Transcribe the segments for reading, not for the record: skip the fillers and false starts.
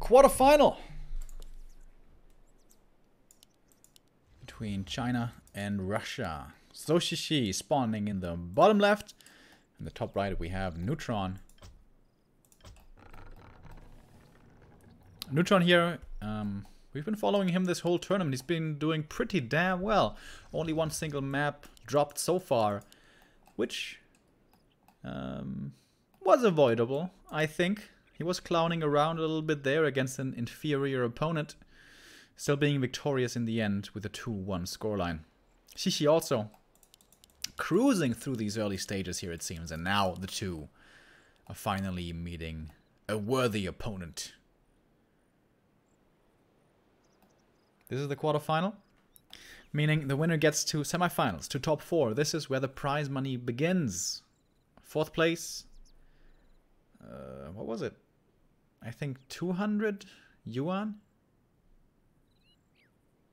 Quarterfinal between China and Russia. So XiaoY spawning in the bottom left. In the top right we have Neutron. Neutron here, we've been following him this whole tournament. He's been doing pretty damn well. Only one single map dropped so far, which was avoidable, I think. He was clowning around a little bit there against an inferior opponent, still being victorious in the end with a 2-1 scoreline. XiaoY also cruising through these early stages here, it seems, and now the two are finally meeting a worthy opponent. This is the quarterfinal, meaning the winner gets to semifinals, to top 4. This is where the prize money begins. 4th place, what was it? I think 200 yuan,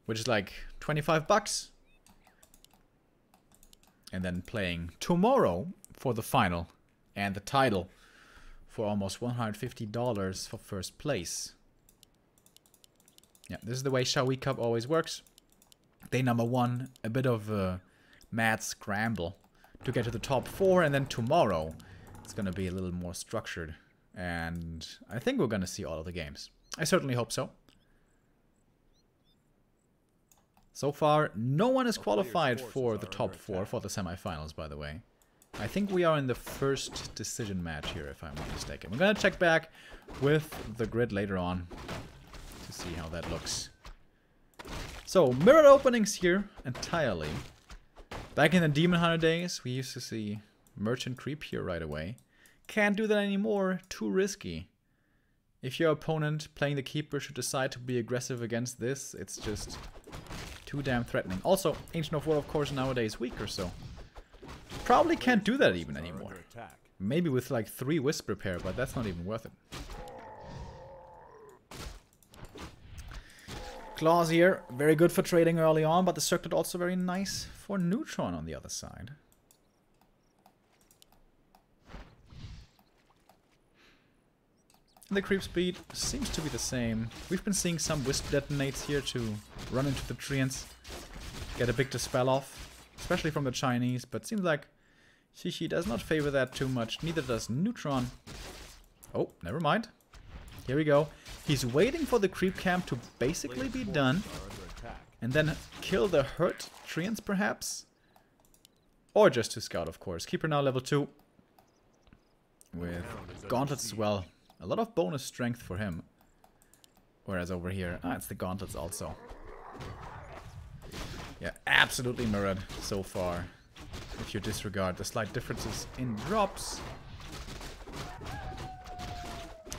which is like 25 bucks. And then playing tomorrow for the final and the title for almost $150 for first place. Yeah, this is the way XiaoY Cup always works. Day number 1, a bit of a mad scramble to get to the top 4, and then tomorrow it's gonna be a little more structured. And I think we're gonna see all of the games. I certainly hope so. So far, no one is qualified for the top 4 for the semifinals, by the way. I think we are in the first decision match here, if I'm not mistaken. We're gonna check back with the grid later on to see how that looks. So, mirrored openings here entirely. Back in the Demon Hunter days, we used to see Merchant creep here right away. Can't do that anymore, too risky. If your opponent playing the Keeper should decide to be aggressive against this, it's just too damn threatening. Also, Ancient of War, of course, nowadays weaker, so probably can't do that even anymore. Maybe with like 3 Wisp repair, but that's not even worth it. Claws here, very good for trading early on, but the circlet also very nice for Neutron on the other side. The creep speed seems to be the same. We've been seeing some Wisp detonates here to run into the treants, get a big dispel off, especially from the Chinese, but seems like XiaoY does not favor that too much, neither does Neutron. Oh, never mind. Here we go. He's waiting for the creep camp to basically be done, and then kill the hurt treants perhaps? Or just to scout, of course. Keeper now level 2. With gauntlets as well. A lot of bonus strength for him. Whereas over here, it's the gauntlets also. Yeah, absolutely mirrored so far. If you disregard the slight differences in drops.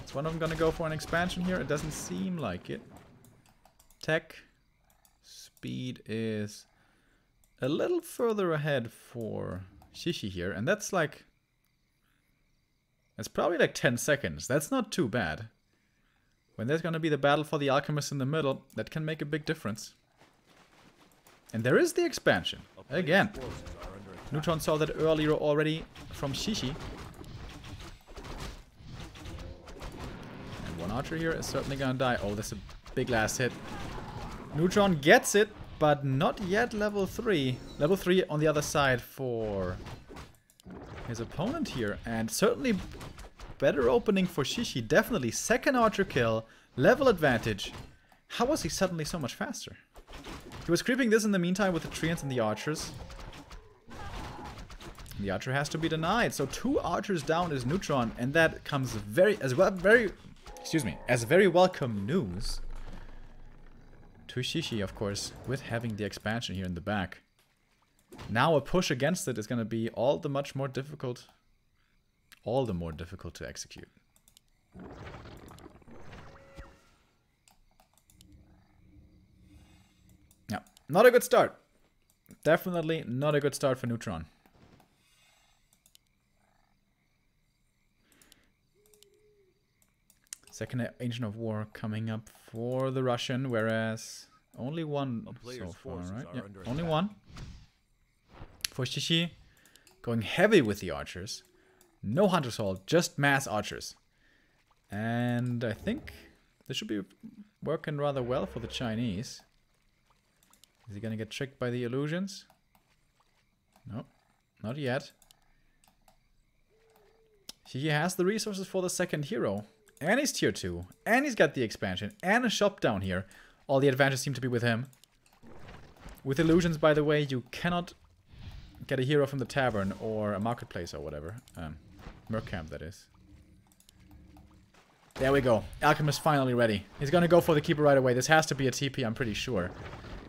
Is one of them gonna go for an expansion here? It doesn't seem like it. Tech. Speed is a little further ahead for XiaoY here. And that's like... That's probably like 10 seconds. That's not too bad. When there's gonna be the battle for the Alchemist in the middle, that can make a big difference. And there is the expansion. Again. Neutron saw that earlier already from XiaoY. And one archer here is certainly gonna die. Oh, that's a big last hit. Neutron gets it, but not yet level 3. Level 3 on the other side for his opponent here, and certainly better opening for XiaoY. Definitely second archer kill, level advantage. How was he suddenly so much faster? He was creeping this in the meantime with the treants and the archers. The archer has to be denied, so 2 archers down is Neutron, and that comes as very welcome news to XiaoY, of course, with having the expansion here in the back. Now a push against it is going to be all the more difficult to execute. Yeah, not a good start. Definitely not a good start for Neutron. Second Ancient of War coming up for the Russian, whereas only one so far, right? Yeah, only one. For XiaoY, going heavy with the archers. No Hunter's Hall, just mass archers. And I think This should be working rather well for the Chinese. Is he gonna get tricked by the illusions? Nope, not yet. He has the resources for the second hero. And he's tier 2. And he's got the expansion. And a shop down here. All the advantages seem to be with him. With illusions, by the way, you cannot get a hero from the tavern or a marketplace or whatever. Merc camp, that is. There we go. Alchemist finally ready. He's gonna go for the keeper right away. This has to be a TP, I'm pretty sure.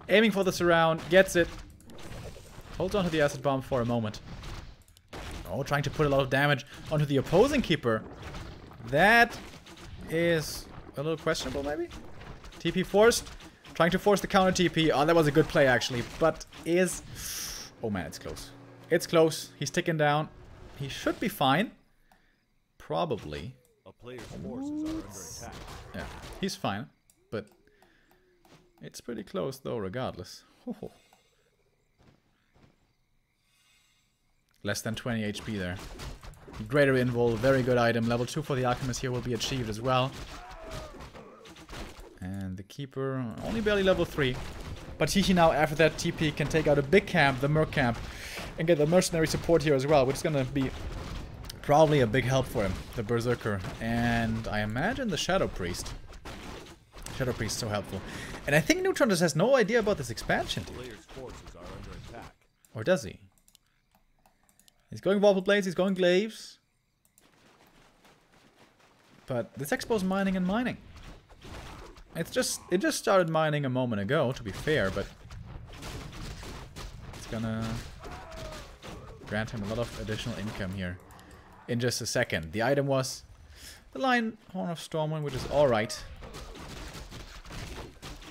Aiming for the surround. Gets it. Holds on to the acid bomb for a moment. Oh, trying to put a lot of damage onto the opposing keeper. That is a little questionable, maybe? TP forced. Trying to force the counter TP. Oh, that was a good play, actually. But is... Oh, man, it's close. It's close. He's ticking down. He should be fine. Probably. A player's forces are under attack. Yeah, he's fine. But it's pretty close, though, regardless. Less than 20 HP there. Greater invul, very good item. Level 2 for the Alchemist here will be achieved as well. And the Keeper, only barely level 3. But Hihi now, after that TP, can take out a big camp, the Merc camp, and get the mercenary support here as well, which is going to be probably a big help for him, the Berserker. And I imagine the Shadow Priest. Shadow Priest is so helpful. And I think Neutron just has no idea about this expansion, dude. Player's forces are under attack. Or does he? He's going Vorpal Blades, he's going Glaives. But this Expo's mining and mining. It just started mining a moment ago, to be fair, but it's gonna grant him a lot of additional income here in just a second. The item was the Lion Horn of Stormwind, which is alright.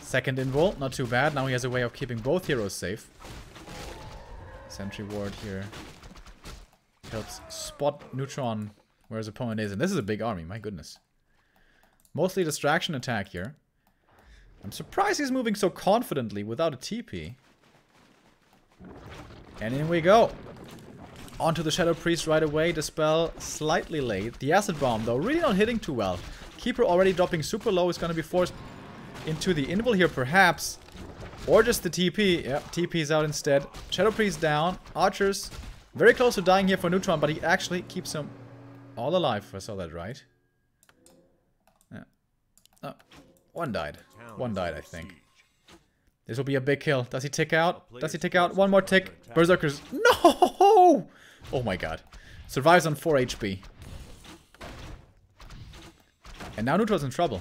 Second invul, not too bad. Now he has a way of keeping both heroes safe. Sentry Ward here helps spot Neutron where his opponent is. And this is a big army, my goodness. Mostly distraction attack here. I'm surprised he's moving so confidently without a TP. And in we go. Onto the Shadow Priest right away. Dispel slightly late. The Acid Bomb, though, really not hitting too well. Keeper already dropping super low. Is going to be forced into the invul here, perhaps. Or just the TP. Yep, TP's out instead. Shadow Priest down. Archers very close to dying here for Neutron, but he actually keeps them all alive, if I saw that right. Yeah. Oh, one died. One died, I think. This will be a big kill. Does he tick out? Does he tick out? One more tick. Berserkers. No! Oh my god. Survives on 4 HP. And now Neutron's in trouble.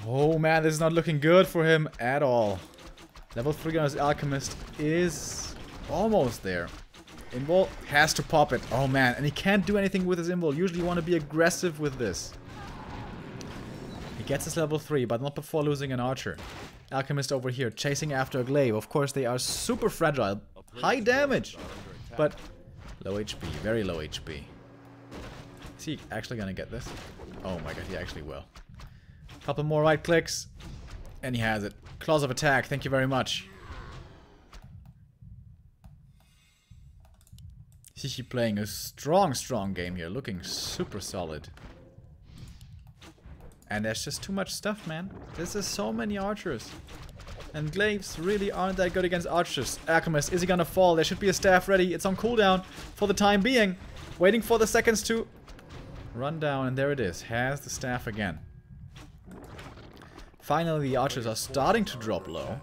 Oh man, this is not looking good for him at all. Level 3 on his Alchemist is almost there. Invul has to pop it. Oh man, and he can't do anything with his Invul. Usually you want to be aggressive with this. He gets his level 3, but not before losing an Archer. Alchemist over here, chasing after a Glaive. Of course, they are super fragile. High damage, but low HP, very low HP. Is he actually gonna get this? Oh my god, he actually will. Couple more right clicks, and he has it. Claws of attack, thank you very much. Hihi playing a strong game here, looking super solid. And there's just too much stuff, man. There's just so many archers. And glaives really aren't that good against archers. Alchemist, is he gonna fall? There should be a staff ready. It's on cooldown for the time being. Waiting for the seconds to run down, and there it is. Has the staff again. Finally, the archers are starting to drop low.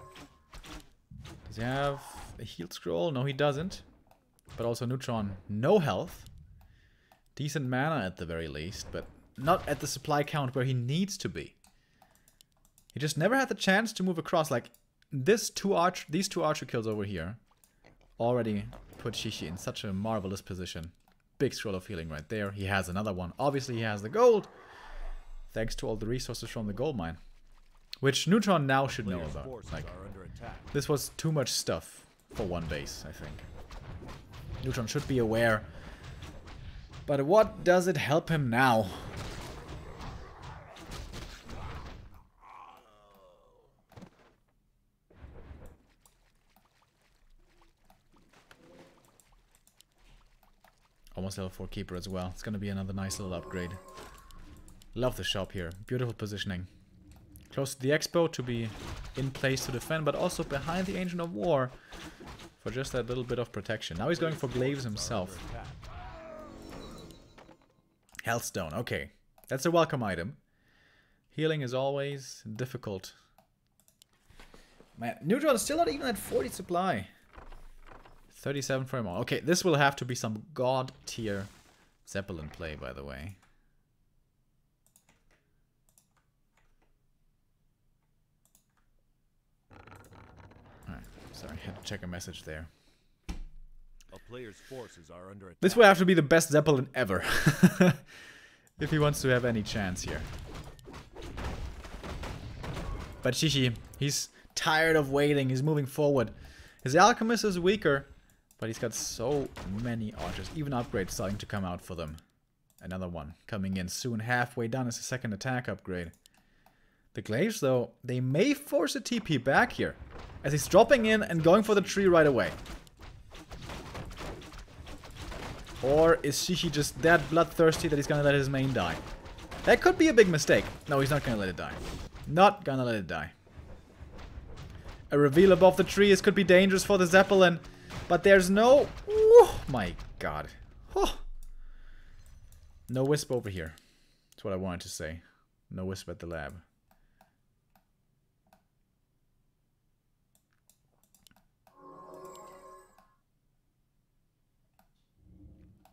Does he have a heal scroll? No, he doesn't. But also Neutron, no health. Decent mana at the very least, but not at the supply count where he needs to be. He just never had the chance to move across. Like, these two archer kills over here already put Hihi in such a marvelous position. Big scroll of healing right there. He has another one. Obviously, he has the gold. Thanks to all the resources from the gold mine. Which Neutron now should know about. Like, this was too much stuff for one base, I think. Neutron should be aware. But what does it help him now? Almost level 4 keeper as well. It's gonna be another nice little upgrade. Love the shop here. Beautiful positioning. Close to the expo to be in place to defend, but also behind the Ancient of War for just that little bit of protection. Now he's going for glaives himself. Healthstone, okay. That's a welcome item. Healing is always difficult. Man, Neutron is still not even at 40 supply. 37 for him. Okay, this will have to be some god tier Zeppelin play, by the way. Alright, sorry, I had to check a message there. A player's forces are under attack. This will have to be the best Zeppelin ever. If he wants to have any chance here. But XiaoY, he's tired of waiting. He's moving forward. His alchemist is weaker, but he's got so many archers. Even upgrades starting to come out for them. Another one coming in soon. Halfway done is a second attack upgrade. The glaives, though, they may force a TP back here, as he's dropping in and going for the tree right away. Or is XiaoY just that bloodthirsty that he's gonna let his main die? That could be a big mistake. No, he's not gonna let it die. Not gonna let it die. A reveal above the trees could be dangerous for the Zeppelin, but there's no... Oh my god. Oh. No wisp over here. That's what I wanted to say. No wisp at the lab.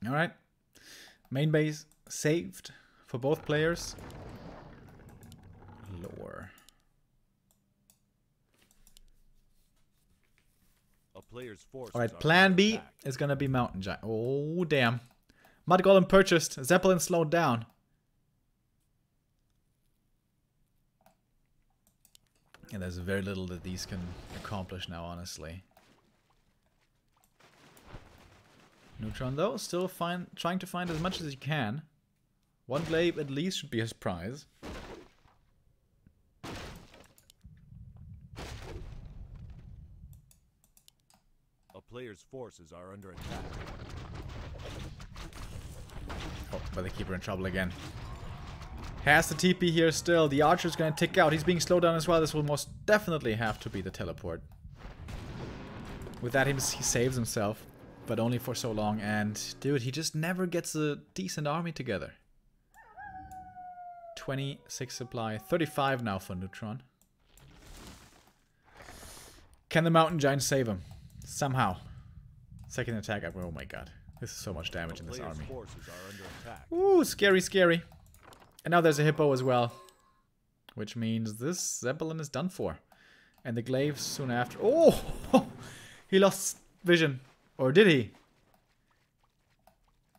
Alright. Main base saved for both players. Lore. A player's forces Alright, are plan under B attack. is gonna be Mountain Giant. Oh, damn. Mud Golem purchased. Zeppelin slowed down. And there's very little that these can accomplish now, honestly. Neutron, though, still trying to find as much as he can. One glaive at least should be his prize. A player's forces are under attack. Oh, but the keeper in trouble again. Has the TP here still. The archer's gonna tick out. He's being slowed down as well. This will most definitely have to be the teleport. With that, he saves himself. But only for so long. And, dude, he just never gets a decent army together. 26 supply. 35 now for Neutron. Can the Mountain Giant save him? Somehow. Second attack. Oh my god. This is so much damage in this army. Forces are under attack. Ooh, scary, scary. And now there's a hippo as well. Which means this Zeppelin is done for. And the glaives soon after. Oh! He lost vision. Or did he?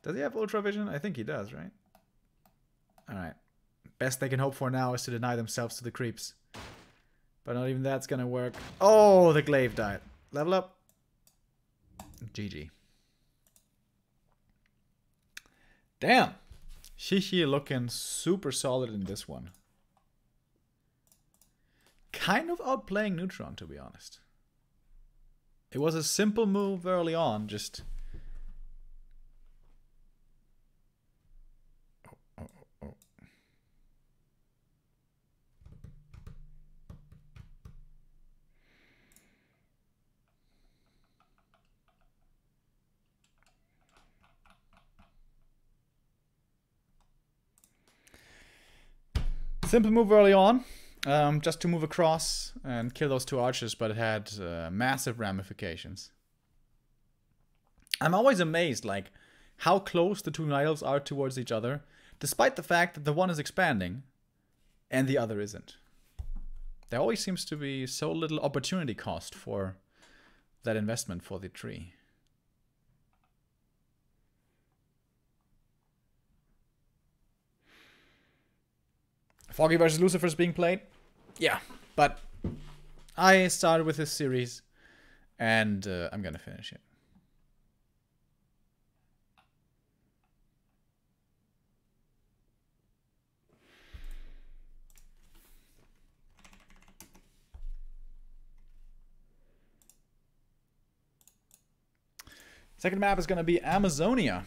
Does he have ultra vision? I think he does, right? Alright. Best they can hope for now is to deny themselves to the creeps. But not even that's gonna work. Oh, the glaive died. Level up. GG. Damn. XiaoY looking super solid in this one. Kind of outplaying Neutron, to be honest. It was a simple move early on, just... Oh. Simple move early on. Just to move across and kill those two archers, but it had massive ramifications. I'm always amazed, like, how close the two idols are towards each other, despite the fact that the one is expanding and the other isn't. There always seems to be so little opportunity cost for that investment for the tree. Foggy versus Lucifer is being played. Yeah, but I started with this series, and I'm gonna finish it. Second map is gonna be Amazonia.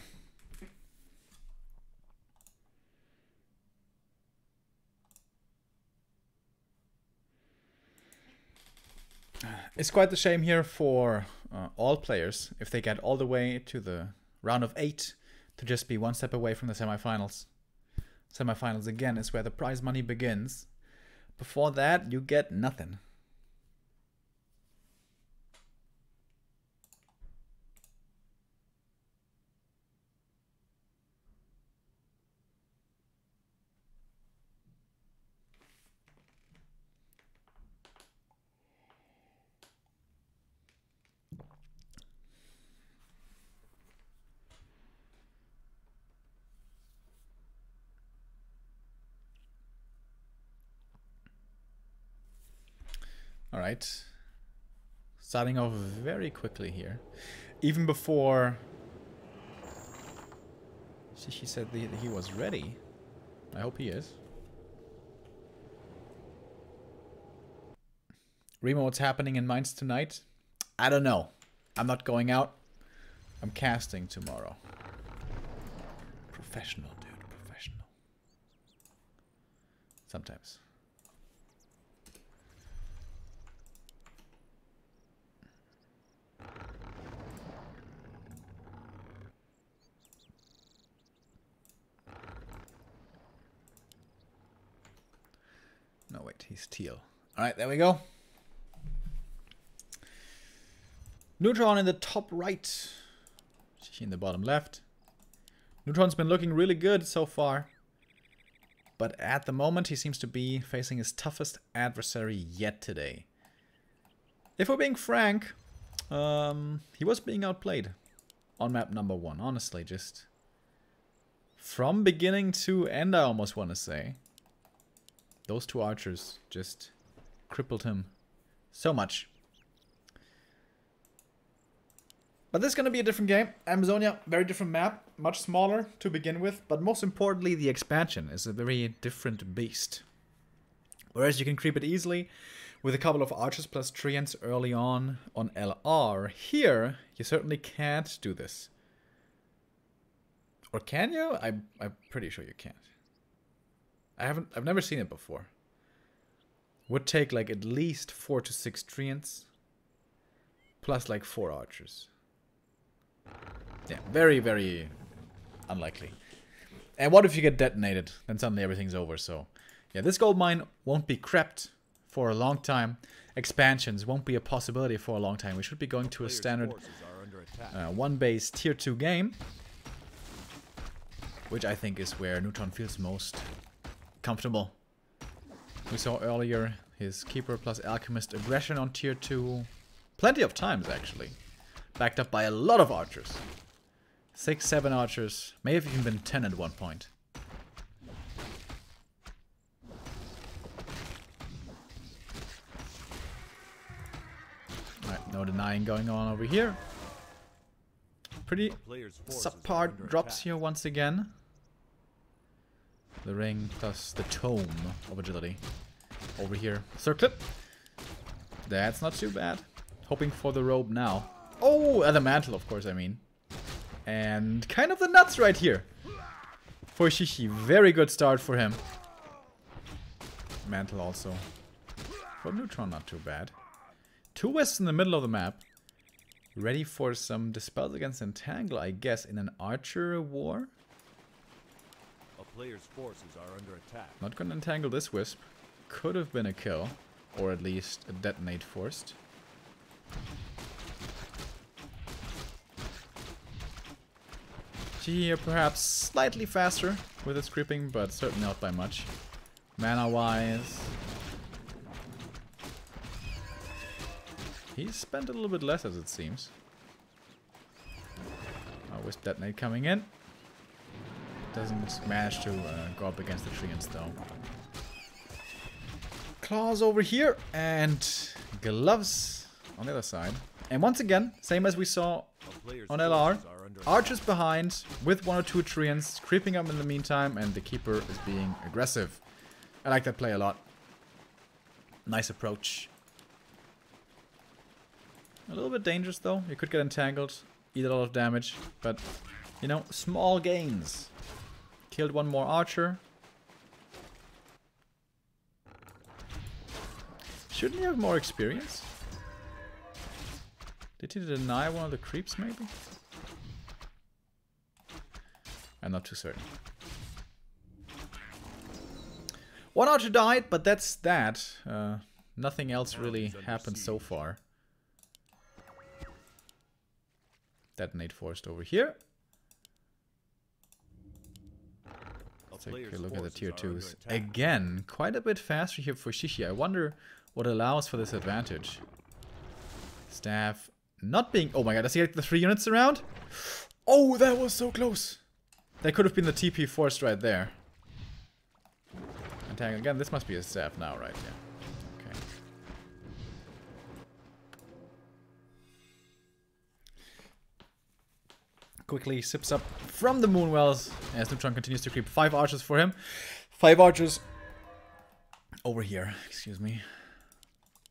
It's quite the shame here for all players if they get all the way to the round of 8 to just be one step away from the semifinals. Semifinals again is where the prize money begins. Before that, you get nothing. Alright, starting off very quickly here. Even before she said that he was ready. I hope he is. Remo, what's happening in Mainz tonight? I don't know. I'm not going out. I'm casting tomorrow. Professional, dude. Professional. Sometimes. No, wait, he's teal. Alright, there we go. Neutron in the top right. She in the bottom left. Neutron's been looking really good so far. But at the moment, he seems to be facing his toughest adversary yet today. If we're being frank, he was being outplayed on map number 1. Honestly, just from beginning to end, I almost want to say. Those two archers just crippled him so much. But this is going to be a different game. Amazonia, very different map. Much smaller to begin with. But most importantly, the expansion is a very different beast. Whereas you can creep it easily with a couple of archers plus treants early on LR. Here, you certainly can't do this. Or can you? I'm pretty sure you can't. I've never seen it before. Would take like at least 4 to 6 treants. Plus like 4 archers. Yeah, very, very unlikely. And what if you get detonated? Then suddenly everything's over, so... Yeah, this gold mine won't be crept for a long time. Expansions won't be a possibility for a long time. We should be going to a standard 1-base tier 2 game. Which I think is where Neutron feels most comfortable. We saw earlier his Keeper plus Alchemist aggression on tier 2 plenty of times actually. Backed up by a lot of archers. 6, 7 archers, may have even been 10 at one point. Alright, no denying going on over here. Pretty subpar drops here once again. The ring plus the tome of agility. Over here. Circlet. That's not too bad. Hoping for the robe now. Oh, and the mantle, of course, I mean. And kind of the nuts right here. For Shishi. Very good start for him. Mantle also. For Neutron, not too bad. 2 Wisps in the middle of the map. Ready for some dispels against Entangle, I guess, in an archer war. Player's forces are under attack. Not gonna entangle this wisp. Could have been a kill. Or at least a detonate forced. She here perhaps slightly faster with its creeping, but certainly not by much. Mana wise. He's spent a little bit less as it seems. Wisp detonate coming in. Doesn't manage to go up against the treants though. Claws over here and gloves on the other side. And once again, same as we saw on LR, archers behind with 1 or 2 treants creeping up in the meantime, and the Keeper is being aggressive. I like that play a lot. Nice approach. A little bit dangerous though. You could get entangled, eat a lot of damage, but you know, small gains. Killed 1 more archer. Shouldn't he have more experience? Did he deny one of the creeps, maybe? I'm not too certain. One archer died, but that's that. Nothing else really happened so far. Detonate forced over here. Let's take a look at the tier 2s. Again, quite a bit faster here for XiaoY. I wonder what allows for this advantage. Staff not being... Oh my god, does he get the 3 units around? Oh, that was so close. That could have been the TP forced right there. And again, this must be a staff now, right? Yeah. Okay. Quickly sips up from the Moonwells as Neutron continues to creep. 5 archers for him. 5 archers over here, excuse me.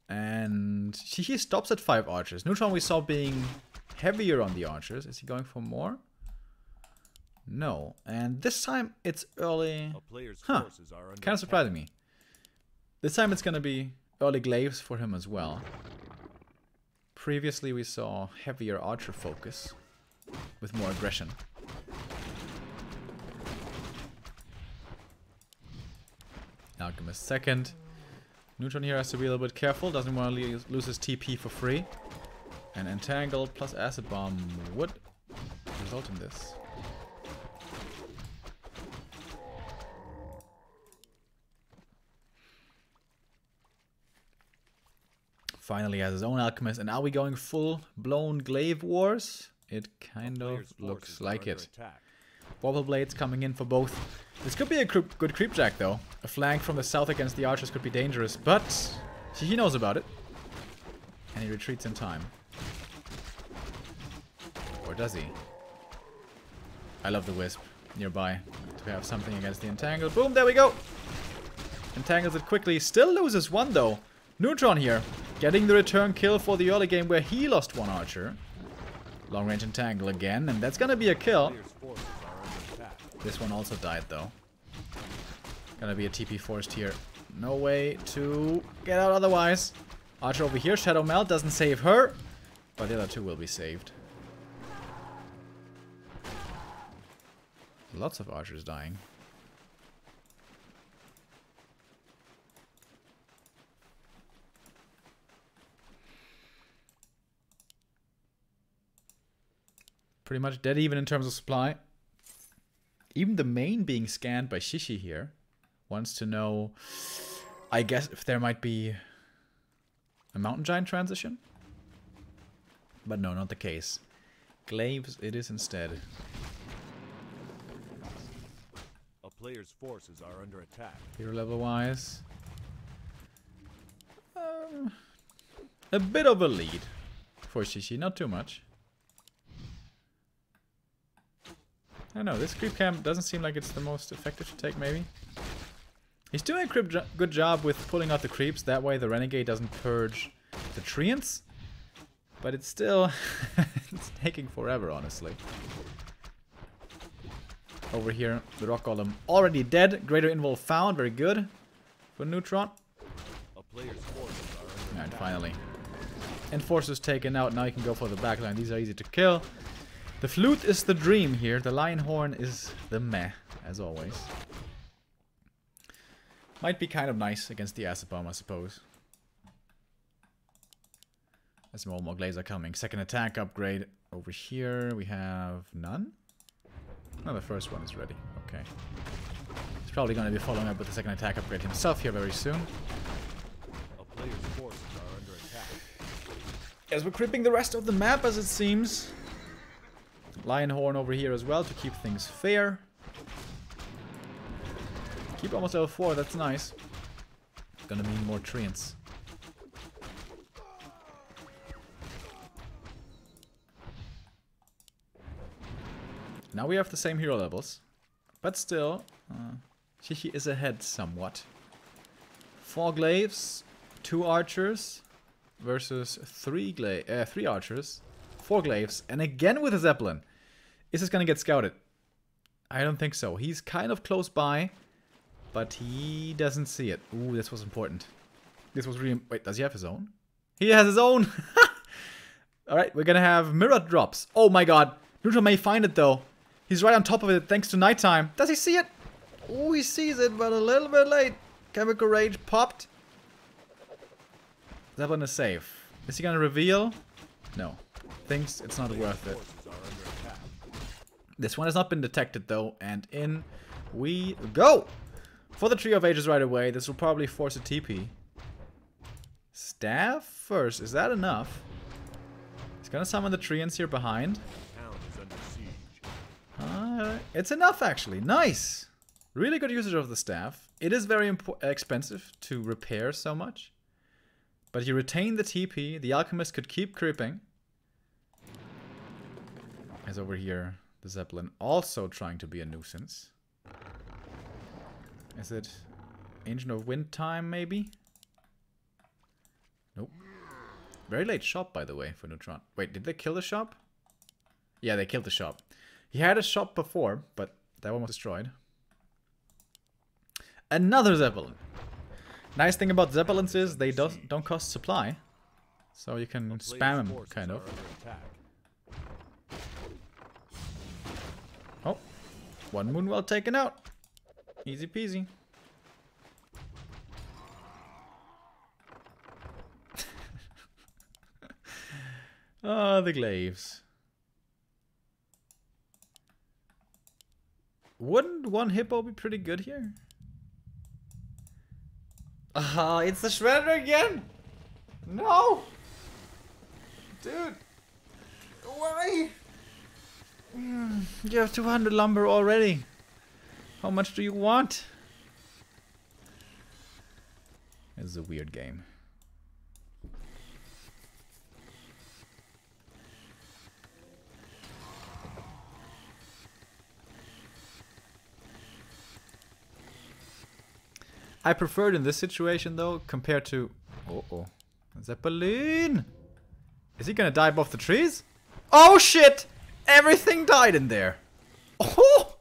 And he stops at 5 archers. Neutron we saw being heavier on the archers. Is he going for more? No. And this time it's early. Huh. Kind of surprising me. This time it's going to be early glaives for him as well. Previously we saw heavier archer focus with more aggression. Alchemist second. Neutron here has to be a little bit careful. Doesn't want to lose his TP for free. And Entangled plus Acid Bomb would result in this. Finally has his own Alchemist. And are we going full-blown Glaive Wars? It kind of looks like it. Wobble Blades coming in for both. This could be a good creep jack though. A flank from the south against the archers could be dangerous, but he knows about it. And he retreats in time. Or does he? I love the Wisp nearby to have something against the Entangled. Boom, there we go! Entangles it quickly. Still loses 1 though. Neutron here, getting the return kill for the early game where he lost 1 archer. Long range Entangle again, and that's gonna be a kill. This one also died though. Gonna be a TP forced here. No way to get out otherwise. Archer over here, Shadow Melt doesn't save her, but the other 2 will be saved. Lots of archers dying. Pretty much dead even in terms of supply. Even the main being scanned by XiaoY here wants to know, I guess, if there might be a Mountain Giant transition. But no, not the case. Glaives it is instead. A player's forces are under attack. Hero level wise. A bit of a lead for XiaoY, not too much. I don't know, this creep camp doesn't seem like it's the most effective to take, maybe. He's doing a good job with pulling out the creeps, that way the Renegade doesn't purge the Treants. But it's still... it's taking forever, honestly. Over here, the Rock Golem already dead. Greater Invul found, very good for Neutron. And finally, Enforcer's taken out, now you can go for the backline. These are easy to kill. The flute is the dream here. The lion horn is the meh, as always. Might be kind of nice against the acid bomb, I suppose. As more glaives are coming. Second attack upgrade over here. We have none. No, the first one is ready. Okay. He's probably going to be following up with the second attack upgrade himself here very soon. A player's forces are under attack. As we're creeping the rest of the map, as it seems. Lion horn over here as well to keep things fair. Keep almost level 4, that's nice. Gonna mean more treants. Now we have the same hero levels, but still, XiaoY is ahead somewhat. 4 glaives, 2 archers versus 3 archers, 4 glaives, and again with a Zeppelin. Is this gonna get scouted? I don't think so. He's kind of close by, but he doesn't see it. Ooh, this was important. This was really... Wait, does he have his own? He has his own! Alright, we're gonna have mirror drops. Oh my god. Neutron may find it though. He's right on top of it thanks to nighttime. Does he see it? Oh, he sees it, but a little bit late. Chemical Rage popped. Zeppelin is safe. Is he gonna reveal? No. Thinks it's not worth it. This one has not been detected though, and in we go! For the Trio of Ages right away, this will probably force a TP. Staff first, is that enough? He's gonna summon the Treants here behind. It's enough actually, nice! Really good usage of the staff. It is very expensive to repair so much. But you retain the TP, the Alchemist could keep creeping. As over here, the Zeppelin also trying to be a nuisance. Is it Ancient of Wind time, maybe? Nope. Very late shop, by the way, for Neutron. Wait, did they kill the shop? Yeah, they killed the shop. He had a shop before, but that one was destroyed. Another Zeppelin. Nice thing about Zeppelins is they don't cost supply. So you can spam them, kind of. Oh. One moon well taken out. Easy peasy. Oh, the glaives. Wouldn't one hippo be pretty good here? Ah, it's the shredder again! No! Dude! Why? You have 200 lumber already. How much do you want? This is a weird game. I prefer it in this situation though, compared to... Uh-oh. Zeppelin! Is he gonna dive off the trees? Oh shit! Everything died in there! Oh!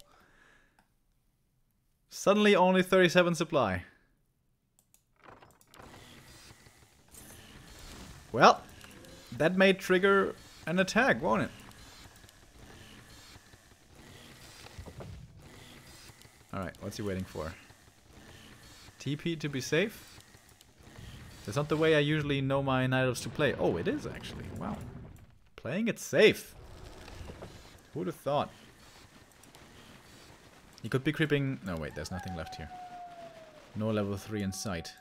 Suddenly only 37 supply. Well, that may trigger an attack, won't it? Alright, what's he waiting for? TP to be safe? That's not the way I usually know my Night Elves to play. Oh, it is actually. Wow. Playing it safe. Who would have thought? He could be creeping... No, wait, there's nothing left here. No level 3 in sight.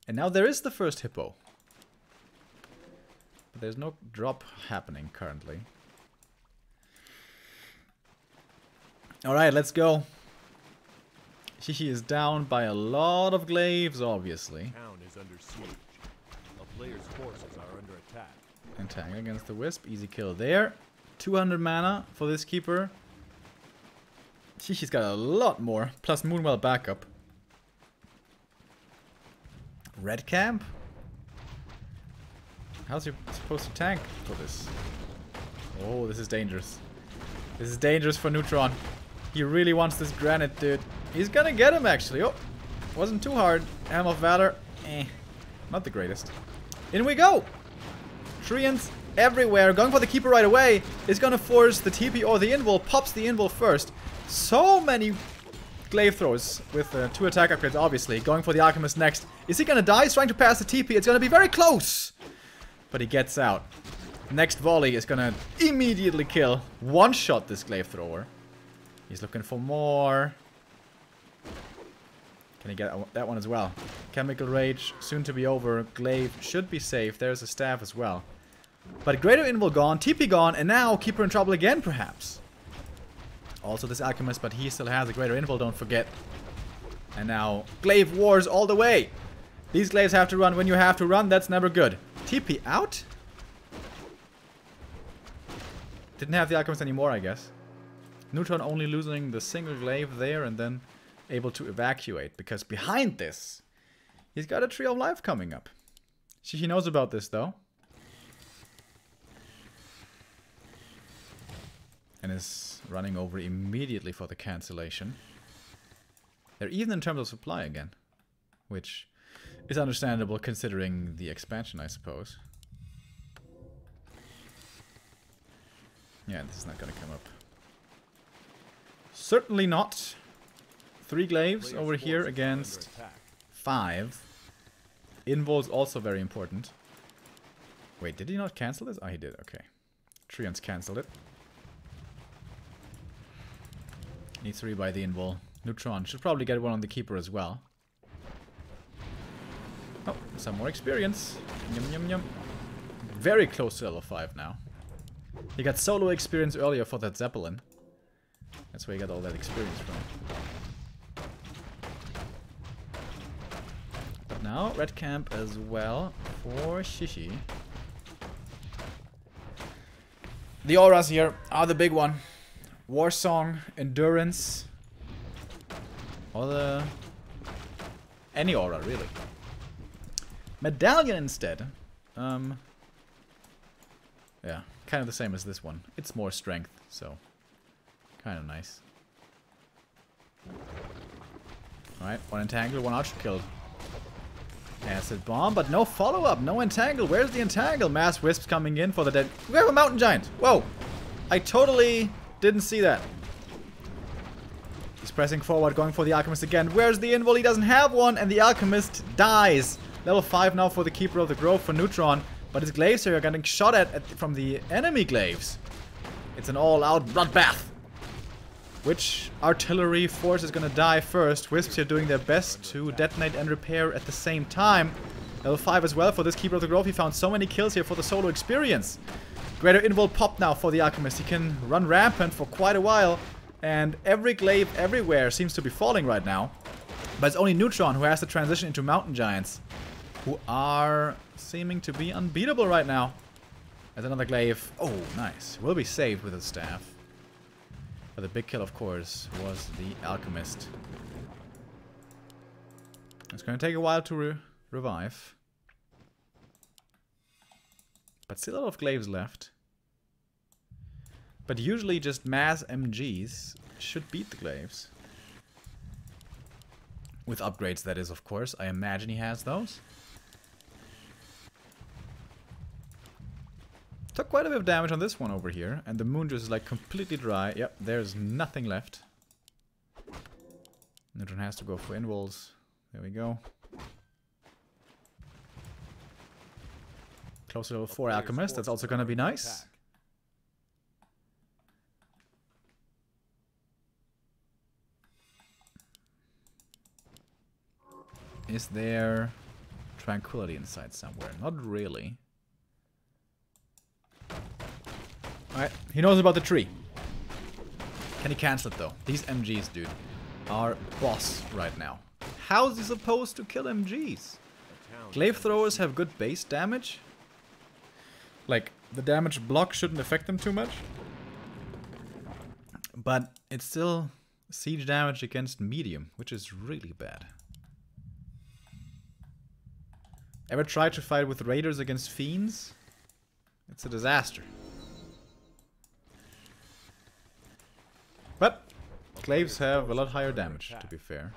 And now there is the first hippo. But there's no drop happening currently. Alright, let's go. Shishi is down by a lot of glaives, obviously. Town is under siege. A player's forces are under attack. Entangling against the Wisp. Easy kill there. 200 mana for this keeper. Shishi's got a lot more. Plus Moonwell backup. Red camp? How's he supposed to tank for this? Oh, this is dangerous. This is dangerous for Neutron. He really wants this granite, dude. He's gonna get him, actually. Oh, wasn't too hard. Helm of Valor. Not the greatest. In we go! Treants everywhere. Going for the Keeper right away. Is gonna force the TP or the Invul. Pops the Invul first. So many glaive throws with 2 attack upgrades, obviously. Going for the Alchemist next. Is he gonna die? He's trying to pass the TP. It's gonna be very close. But he gets out. Next volley is gonna immediately kill. One-shot this glaive thrower. He's looking for more. Can he get that one as well? Chemical Rage, soon to be over. Glaive should be safe. There's a staff as well. But Greater Invul gone, TP gone, and now Keeper in trouble again, perhaps. Also this Alchemist, but he still has a Greater Invul, don't forget. And now Glaive Wars all the way. These glaives have to run when you have to run. That's never good. TP out? Didn't have the Alchemist anymore, I guess. Neutron only losing the single glaive there and then able to evacuate, because behind this he's got a Tree of Life coming up. She knows about this though, and is running over immediately for the cancellation. They're even in terms of supply again, which is understandable considering the expansion, I suppose. Yeah, this is not gonna come up. Certainly not. 3 glaives over here against 5. Invol's also very important. Wait, did he not cancel this? Oh, he did. Okay. Trion's cancelled it. Needs to rebuy the Invol. Neutron should probably get one on the Keeper as well. Oh, some more experience. Yum, yum, yum. Very close to level 5 now. He got solo experience earlier for that Zeppelin. That's where he got all that experience from. But now, red camp as well for Shishi. The auras here are the big one. War Song, Endurance, or the... any aura, really. Medallion instead. Yeah, kind of the same as this one. It's more strength, so kind of nice. Alright, 1 entangle, 1 archer killed. Acid bomb, but no follow-up, no entangle. Where's the entangle? Mass wisps coming in for the dead. We have a mountain giant. Whoa! I totally didn't see that. He's pressing forward, going for the alchemist again. Where's the invul? He doesn't have one, and the alchemist dies. Level 5 now for the Keeper of the Grove for Neutron, but his glaives here are getting shot at from the enemy glaives. It's an all-out bloodbath. Which artillery force is gonna die first? Wisps here doing their best to detonate and repair at the same time. Level 5 as well for this Keeper of the Grove. He found so many kills here for the solo experience. Greater Invul popped now for the Alchemist. He can run rampant for quite a while. And every glaive everywhere seems to be falling right now. But it's only Neutron who has to transition into Mountain Giants, who are seeming to be unbeatable right now. There's another glaive. Oh, nice. Will be saved with his staff. But the big kill, of course, was the Alchemist. It's going to take a while to revive. But still a lot of glaives left. But usually just mass MGs should beat the glaives. With upgrades, that is, of course. I imagine he has those. Took quite a bit of damage on this one over here. And the moon juice is like completely dry. Yep, there's nothing left. Neutron has to go for invuls. There we go. Close to level 4 Alchemist. That's also going to be nice. Is there tranquility inside somewhere? Not really. Alright, he knows about the tree. Can he cancel it though? These MGs, dude, are boss right now. How is he supposed to kill MGs? Glaive throwers have good base damage. Like, the damage block shouldn't affect them too much. But it's still siege damage against medium, which is really bad. Ever tried to fight with raiders against fiends? It's a disaster. But glaives have a lot higher damage, to be fair.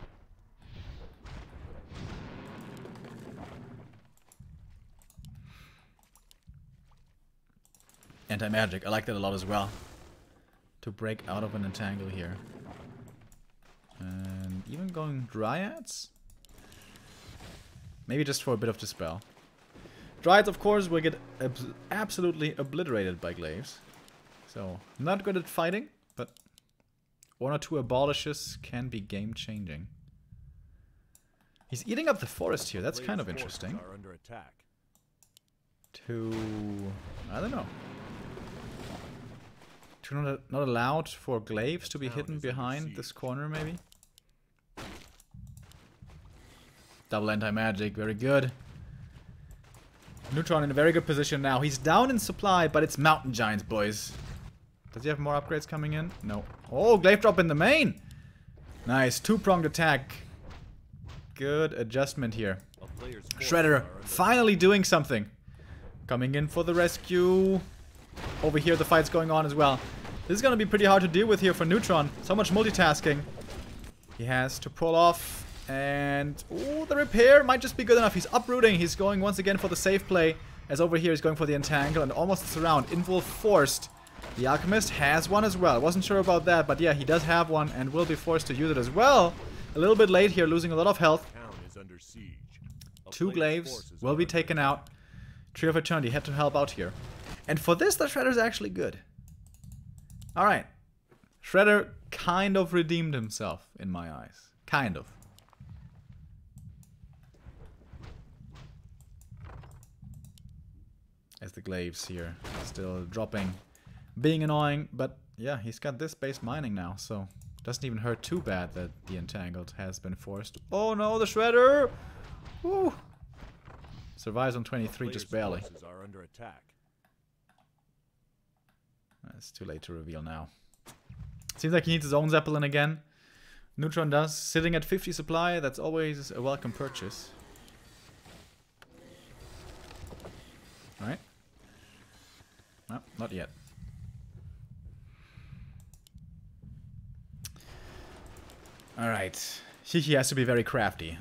Anti-magic, I like that a lot as well. To break out of an entangle here. And even going dryads? Maybe just for a bit of dispel. Dryads, of course, will get absolutely obliterated by glaives. So, not good at fighting, but 1 or 2 abolishes can be game-changing. He's eating up the forest here. That's kind of interesting. I don't know. To not allowed for glaives to be hidden behind this corner, maybe? Double anti-magic, very good. Neutron in a very good position now. He's down in supply, but it's Mountain Giants, boys. Does he have more upgrades coming in? No. Oh, glaive drop in the main! Nice, 2-pronged attack. Good adjustment here. Shredder finally doing something. Coming in for the rescue. Over here the fight's going on as well. This is gonna be pretty hard to deal with here for Neutron. So much multitasking. He has to pull off. And, oh, the repair might just be good enough. He's uprooting. He's going once again for the safe play. As over here he's going for the entangle and almost the surround. Invul forced. The Alchemist has one as well. Wasn't sure about that, but yeah, he does have one and will be forced to use it as well. A little bit late here, losing a lot of health. Town is under siege. Two glaives will be taken out. Tree of Eternity had to help out here. And for this, the Shredder's actually good. Alright. Shredder kind of redeemed himself in my eyes. Kind of. As the glaives here still dropping. Being annoying, but yeah, he's got this base mining now, so doesn't even hurt too bad that the Entangled has been forced. Oh no, the Shredder! Woo! Survives on 23, just barely. Are under attack. It's too late to reveal now. Seems like he needs his own Zeppelin again. Neutron does. Sitting at 50 supply, that's always a welcome purchase. Right? No, not yet. Alright. He has to be very crafty.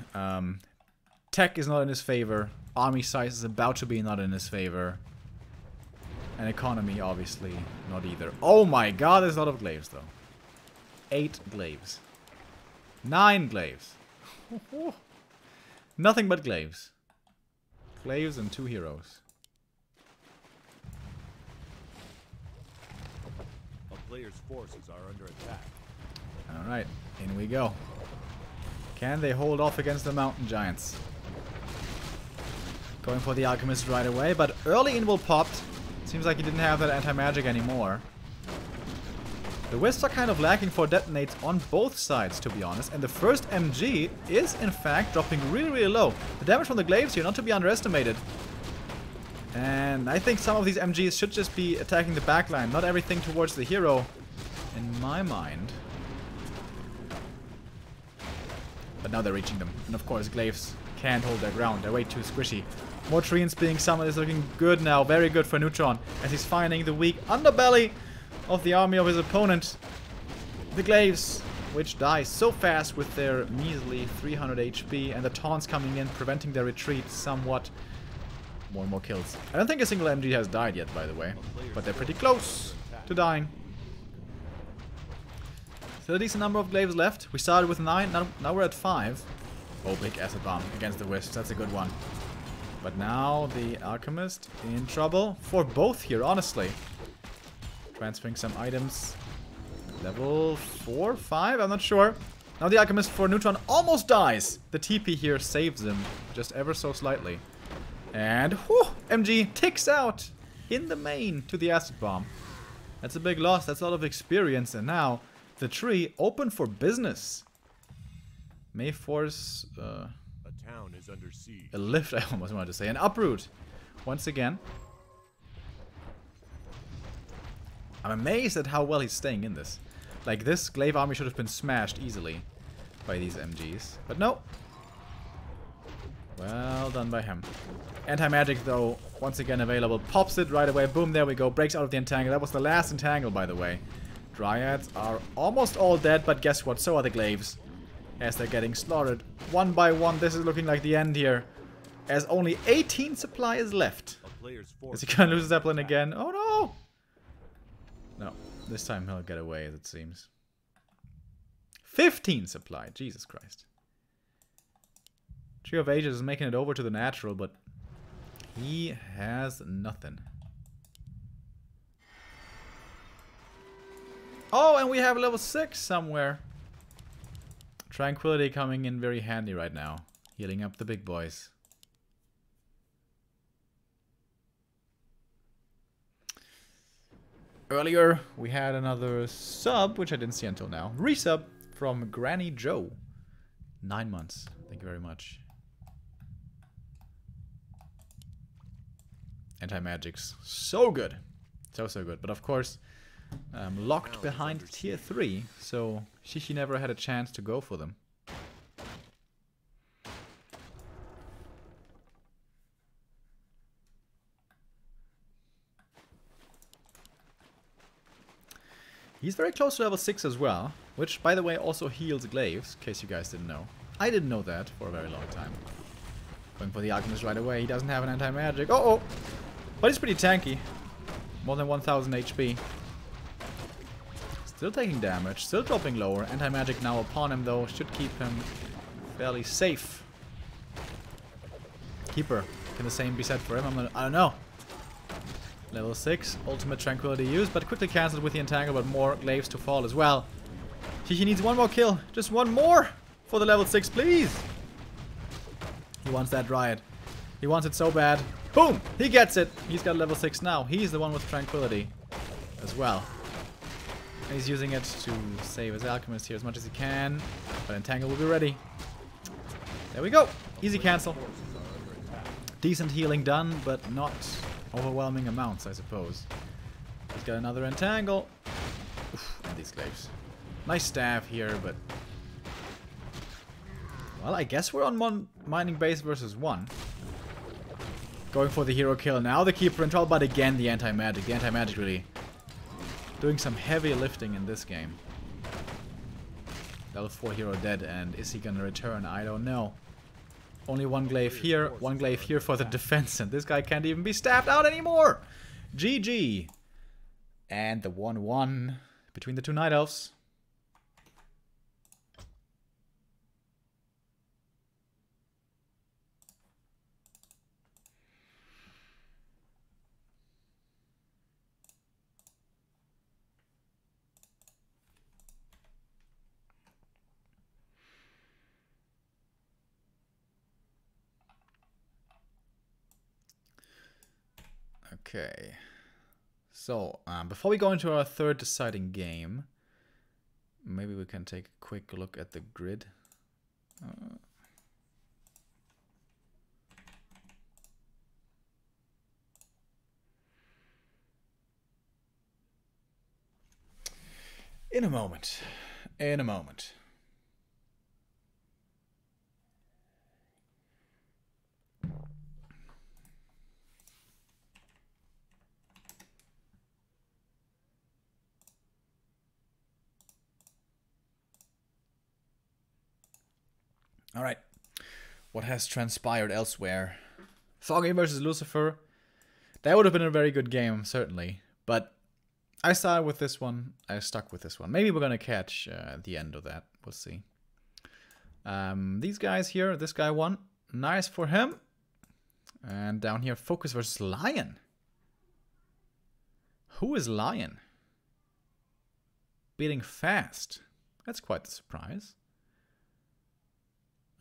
Tech is not in his favor. Army size is about to be not in his favor. And economy, obviously, not either. Oh my god, there's a lot of glaives, though. 8 glaives. 9 glaives. Nothing but glaives. Glaives and 2 heroes. A player's forces are under attack. Alright, in we go. Can they hold off against the mountain giants? Going for the Alchemist right away, but early Invul popped. Seems like he didn't have that anti-magic anymore. The Wisps are kind of lacking for detonates on both sides, to be honest. And the first MG is, in fact, dropping really, really low. The damage from the glaives here, not to be underestimated. And I think some of these MGs should just be attacking the backline, not everything towards the hero, in my mind. But now they're reaching them. And of course, glaives can't hold their ground. They're way too squishy. More treants being summoned is looking good now. Very good for Neutron, as he's finding the weak underbelly of the army of his opponent. The glaives, which die so fast with their measly 300 HP, and the taunts coming in, preventing their retreat somewhat. More and more kills. I don't think a single MG has died yet, by the way, but they're pretty close to dying. Still a decent number of glaives left. We started with 9, now we're at 5. Oh, big acid bomb against the Wisps. That's a good one. But now the Alchemist in trouble for both here, honestly. Transferring some items. Level 4, 5, I'm not sure. Now the Alchemist for Neutron almost dies. The TP here saves him just ever so slightly. And whew, MG ticks out in the main to the acid bomb. That's a big loss. That's a lot of experience. And now the tree open for business. May force a town is under siege. A lift, I almost wanted to say. An uproot. Once again. I'm amazed at how well he's staying in this. Like, this glaive army should have been smashed easily by these MGs. But no. Well done by him. Anti-magic, though, once again available. Pops it right away. Boom, there we go. Breaks out of the entangle. That was the last entangle, by the way. Dryads are almost all dead, but guess what? So are the glaives. As they're getting slaughtered one by one. This is looking like the end here. As only 18 supply is left. Is he gonna lose his Zeppelin again? Oh no! No. This time he'll get away, as it seems. 15 supply. Jesus Christ. Tree of Ages is making it over to the natural, but he has nothing. Oh, and we have level 6 somewhere. Tranquility coming in very handy right now. Healing up the big boys. Earlier, we had another sub, which I didn't see until now. Resub from Granny Joe. 9 months. Thank you very much. Anti-magics. So good. So good. But of course, locked behind tier 3, so Shishi never had a chance to go for them. He's very close to level 6 as well, which, by the way, also heals glaives, in case you guys didn't know. I didn't know that for a very long time. Going for the Alchemist right away. He doesn't have an anti-magic. Uh-oh! But he's pretty tanky. More than 1000 HP. Still taking damage, still dropping lower. Anti-magic now upon him though, should keep him fairly safe. Keeper, can the same be said for him? I don't know. Level 6, ultimate tranquility used, but quickly cancelled with the entangle, but more glaives to fall as well. He needs one more kill, just one more for the level 6, please. He wants that riot. He wants it so bad. Boom! He gets it! He's got level 6 now. He's the one with tranquility as well. And he's using it to save his alchemist here as much as he can. But entangle will be ready. There we go! Easy cancel. Decent healing done, but not overwhelming amounts, I suppose. He's got another entangle. Oof, and these glaives. Nice staff here, but... Well, I guess we're on one mining base versus one. Going for the hero kill now. The keeper in trouble, but again the anti-magic. The anti-magic really doing some heavy lifting in this game. Level 4 hero dead, and is he gonna return? I don't know. Only one glaive here for the defense, and this guy can't even be stabbed out anymore! GG! And the 1-1 between the two Night Elves. Okay, so before we go into our third deciding game, maybe we can take a quick look at the grid. In a moment. In a moment. Alright, what has transpired elsewhere? Foggy versus Lucifer. That would have been a very good game, certainly. But I started with this one. I stuck with this one. Maybe we're going to catch the end of that. We'll see. These guys here, this guy won. Nice for him. And down here, Focus versus Lion. Who is Lion? Beating fast. That's quite the surprise.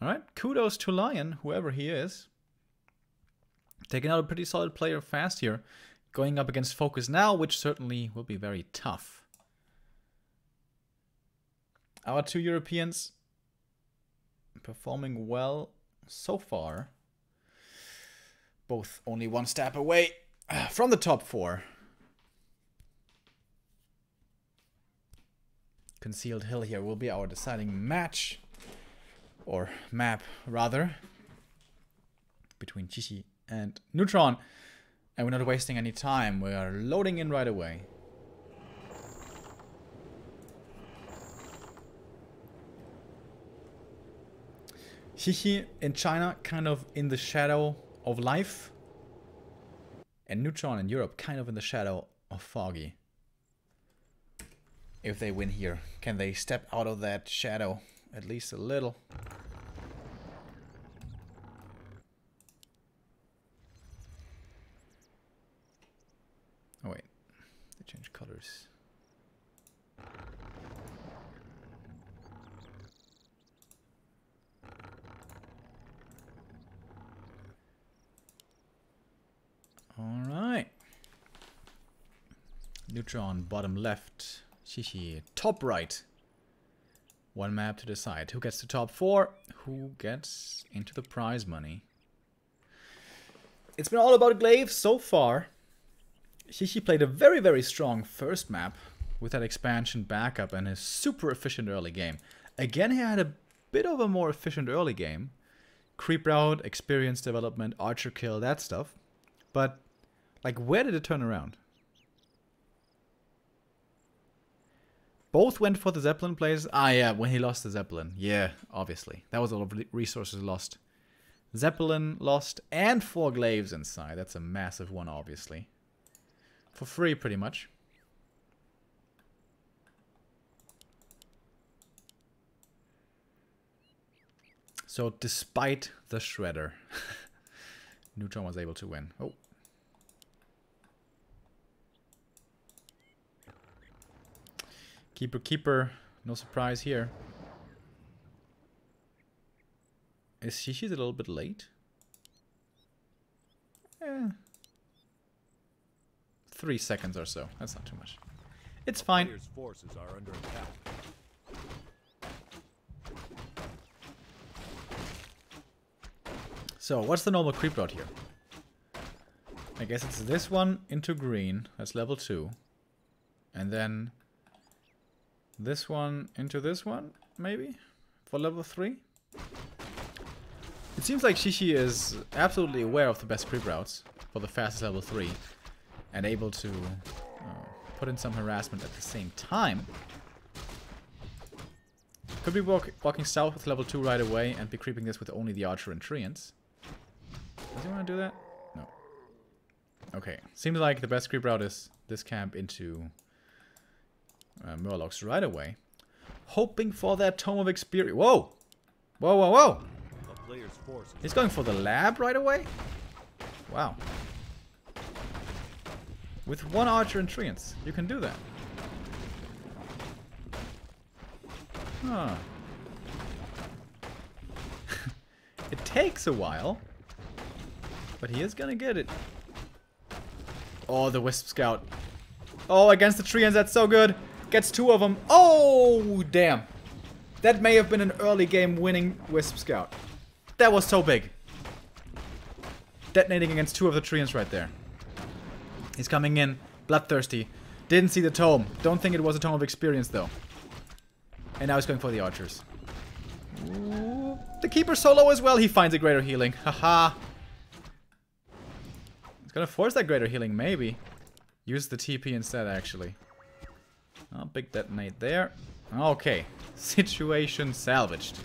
Alright, kudos to Lion, whoever he is. Taking out a pretty solid player fast here. Going up against Focus now, which certainly will be very tough. Our two Europeans performing well so far. Both only one step away from the top 4. Concealed Hill here will be our deciding match. Or map, rather. Between XiaoY and Neutron. And we're not wasting any time. We are loading in right away. XiaoY in China, kind of in the shadow of life. And Neutron in Europe, kind of in the shadow of Foggy. If they win here, can they step out of that shadow at least a little? Oh wait, they changed colors. Alright. Neutron bottom left. XiaoY top right. One map to decide. Who gets to top 4? Who gets into the prize money? It's been all about glaives so far. XiaoY played a very, very strong first map with that expansion backup and a super efficient early game. Again, he had a bit of a more efficient early game. Creep route, experience development, archer kill, that stuff. But, like, where did it turn around? Both went for the Zeppelin plays. Ah, yeah, when he lost the Zeppelin. Yeah, obviously. That was a lot of resources lost. Zeppelin lost and 4 glaives inside. That's a massive one, obviously. For free, pretty much. So despite the shredder, Neutron was able to win. Oh. Keeper, keeper. No surprise here. Is XiaoY a little bit late? 3 seconds or so. That's not too much. It's fine. Players' forces are under attack. So, what's the normal creep route here? I guess it's this one into green. That's level 2. And then this one into this one, maybe? For level 3? It seems like XiaoY is absolutely aware of the best creep routes for the fastest level 3. And able to put in some harassment at the same time. Could be walking south with level 2 right away and be creeping this with only the Archer and Treants. Does he want to do that? No. Okay. Seems like the best creep route is this camp into Murlocs right away. Hoping for that Tome of Experience. Whoa! Whoa, whoa, whoa! He's going for the lab right away? Wow. With 1 Archer and Treants, you can do that. Huh. It takes a while. But he is gonna get it. Oh, the Wisp Scout. Oh, against the Treants, that's so good. Gets 2 of them. Oh, damn. That may have been an early game winning Wisp Scout. That was so big. Detonating against 2 of the Treants right there. He's coming in, bloodthirsty. Didn't see the tome. Don't think it was a Tome of Experience, though. And now he's going for the Archers. Ooh, the Keeper solo as well. He finds a greater healing. Haha. He's gonna force that greater healing, maybe. Use the TP instead, actually. Oh, big detonate there. Okay. Situation salvaged.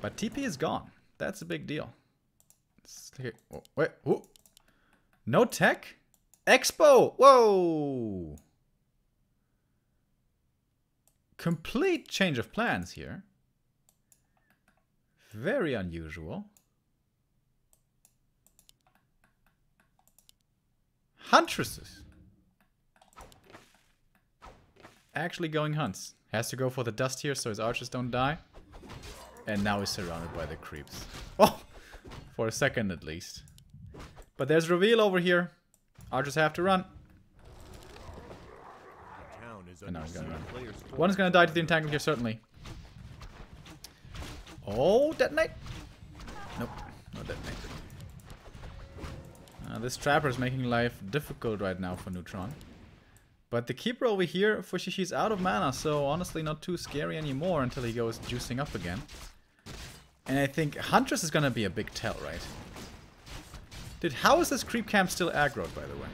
But TP is gone. That's a big deal. Oh, wait. Ooh. No tech? Expo! Whoa! Complete change of plans here. Very unusual. Huntresses. Actually going hunts. Has to go for the dust here so his archers don't die. And now he's surrounded by the creeps. Oh! For a second at least. But there's reveal over here. Archers have to run. And now he's gonna run. One is gonna die to the entangle here, certainly. Oh, detonate! Nope, no detonate. This trapper is making life difficult right now for Neutron. But the Keeper over here for XiaoY's out of mana, so honestly not too scary anymore until he goes juicing up again. And I think Huntress is gonna be a big tell, right? Dude, how is this creep camp still aggroed, by the way?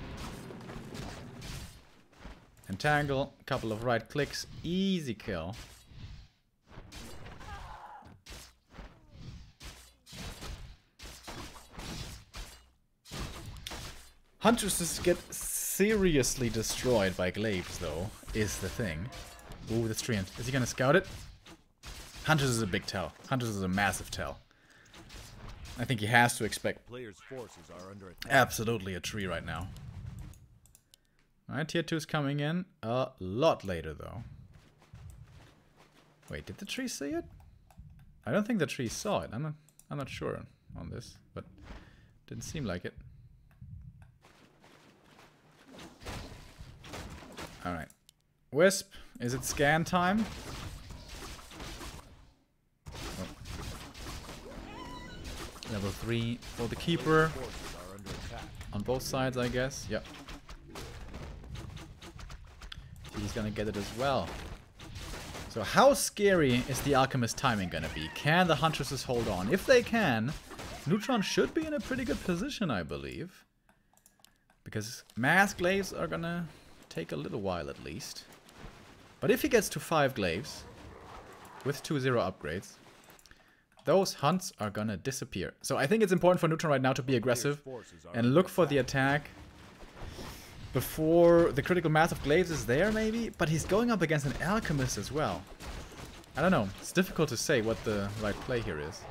Entangle, couple of right clicks, easy kill. Huntresses get seriously destroyed by glaives, though, is the thing. Ooh, this Treant. Is he gonna scout it? Huntress is a big tell. Huntress is a massive tell. I think he has to expect Players' forces are under attack. absolutely a tree right now. Alright, tier 2 is coming in a lot later, though. Wait, did the tree see it? I don't think the tree saw it. I'm not sure on this, but didn't seem like it. Alright. Wisp, is it scan time? Oh. Level 3 for the Keeper. On both sides, I guess. Yep. He's gonna get it as well. So how scary is the Alchemist timing gonna be? Can the Huntresses hold on? If they can, Neutron should be in a pretty good position, I believe. Because mass glaives are gonna take a little while at least. But if he gets to 5 glaives with 2-0 upgrades, those hunts are gonna disappear. So I think it's important for Neutron right now to be aggressive and look for the attack before the critical mass of glaives is there, maybe. But he's going up against an Alchemist as well. I don't know. It's difficult to say what the right play here is.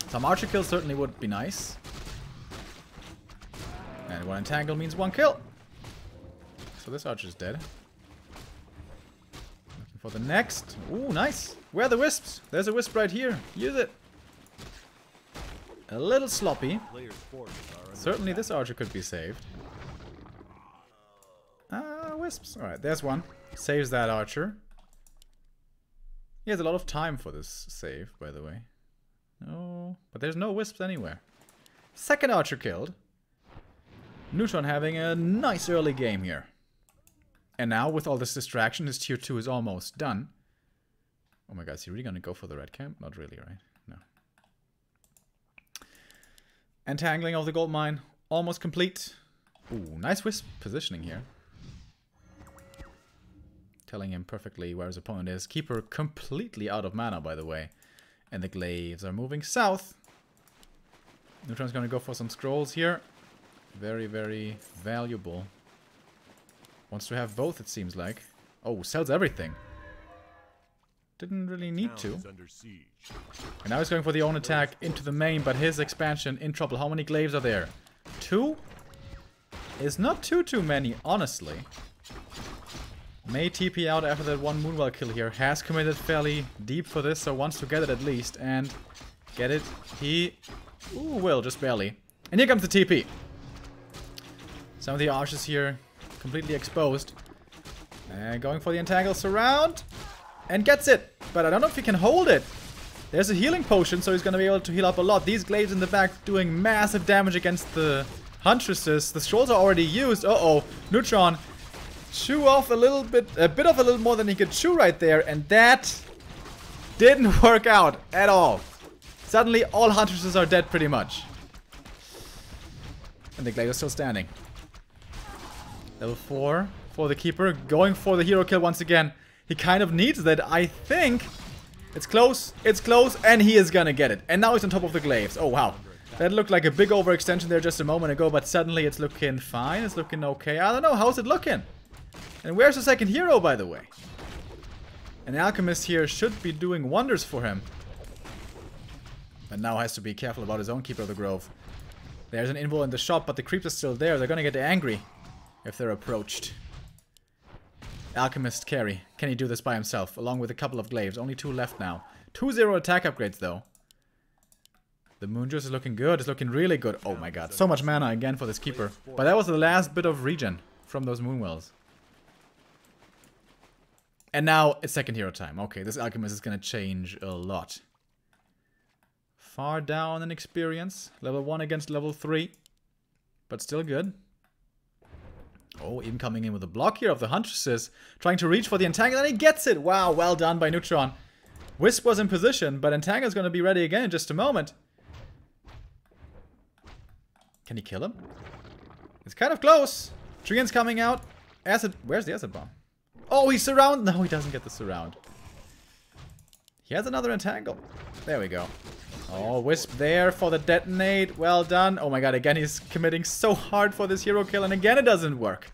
Some archer kills certainly would be nice. And one entangle means one kill. So this archer's dead. Looking for the next. Ooh, nice. Where are the wisps? There's a wisp right here. Use it. A little sloppy. Certainly this archer could be saved. Wisps. Alright, there's one. Saves that archer. He has a lot of time for this save, by the way. Oh, but there's no wisps anywhere. Second archer killed. Neutron having a nice early game here. And now, with all this distraction, his tier 2 is almost done. Oh my god, is he really gonna go for the red camp? Not really, right? No. Entangling of the gold mine. Almost complete. Ooh, nice wisp positioning here. Telling him perfectly where his opponent is. Keeper completely out of mana, by the way. And the glaives are moving south. Neutron's gonna go for some scrolls here. Very, very valuable. Wants to have both, it seems like. Oh, sells everything. Didn't really need to. And now he's going for the own attack into the main, but his expansion in trouble. How many glaives are there? 2? Is not too many, honestly. May TP out after that one Moonwell kill here. Has committed fairly deep for this, so wants to get it at least. And get it. He will, just barely. And here comes the TP. Some of the archers here completely exposed. And going for the entangle surround. And gets it. But I don't know if he can hold it. There's a healing potion, so he's going to be able to heal up a lot. These glaives in the back doing massive damage against the huntresses. The scrolls are already used. Uh-oh. Neutron chew off a little more than he could chew right there, and that didn't work out at all. Suddenly, all huntresses are dead pretty much. And the glaive is still standing. Level 4 for the keeper, going for the hero kill once again. He kind of needs that, I think. It's close, and he is gonna get it. And now he's on top of the glaives. Oh, wow. That looked like a big overextension there just a moment ago, but suddenly it's looking fine. It's looking okay. I don't know, how's it looking? And where's the second hero, by the way? An alchemist here should be doing wonders for him. But now has to be careful about his own Keeper of the Grove. There's an invul in the shop, but the creeps are still there. They're gonna get angry if they're approached. Alchemist carry. Can he do this by himself? Along with a couple of glaives. Only 2 left now. 2-0 attack upgrades, though. The moon juice is looking good. It's looking really good. Oh my god. So much mana again for this keeper. But that was the last bit of regen from those moonwells. And now it's second hero time. Okay, this alchemist is going to change a lot. Far down in experience. Level 1 against level 3. But still good. Oh, even coming in with a block here of the huntresses. Trying to reach for the entangle, and he gets it! Wow, well done by Neutron. Wisp was in position, but entangle is going to be ready again in just a moment. Can he kill him? It's kind of close. Trian's coming out. Acid. Where's the acid bomb? Oh, he's surround. No, he doesn't get the surround. He has another entangle. There we go. Oh, Wisp there for the detonate. Well done. Oh my god, again he's committing so hard for this hero kill, and again it doesn't work.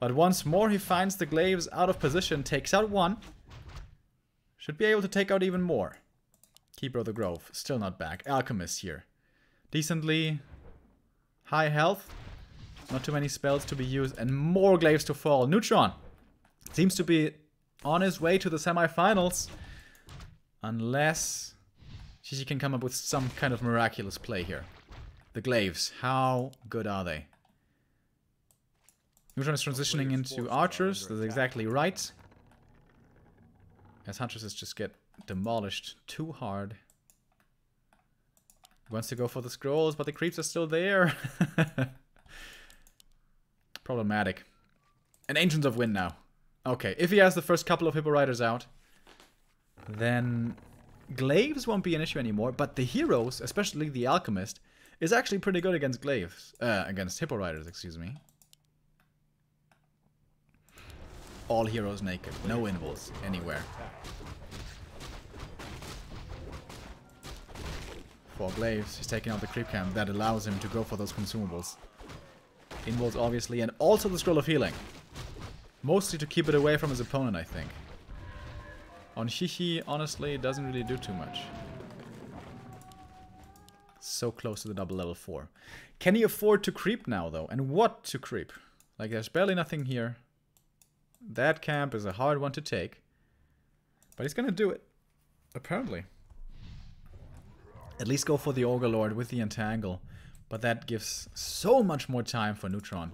But once more he finds the glaives out of position, takes out 1. Should be able to take out even more. Keeper of the Grove, still not back. Alchemist here. Decently high health. Not too many spells to be used, and more glaives to fall. Neutron seems to be on his way to the semifinals. Unless XiaoY can come up with some kind of miraculous play here. The glaives, how good are they? Neutron is transitioning into archers. That's exactly right. As huntresses just get demolished too hard. He wants to go for the scrolls, but the creeps are still there. Problematic. And Ancients of Wind now. Okay, if he has the first couple of Hippo Riders out, then glaives won't be an issue anymore, but the heroes, especially the alchemist, is actually pretty good against glaives. Against Hippo Riders, excuse me. All heroes naked, no invuls anywhere. 4 glaives, he's taking out the creep camp. That allows him to go for those consumables. Invuls obviously, and also the Scroll of Healing. Mostly to keep it away from his opponent, I think. On XiaoY, honestly, it doesn't really do too much. So close to the double level 4. Can he afford to creep now, though? And what to creep? Like, there's barely nothing here. That camp is a hard one to take. But he's gonna do it. Apparently. At least go for the Ogre Lord with the Entangle. But that gives so much more time for Neutron.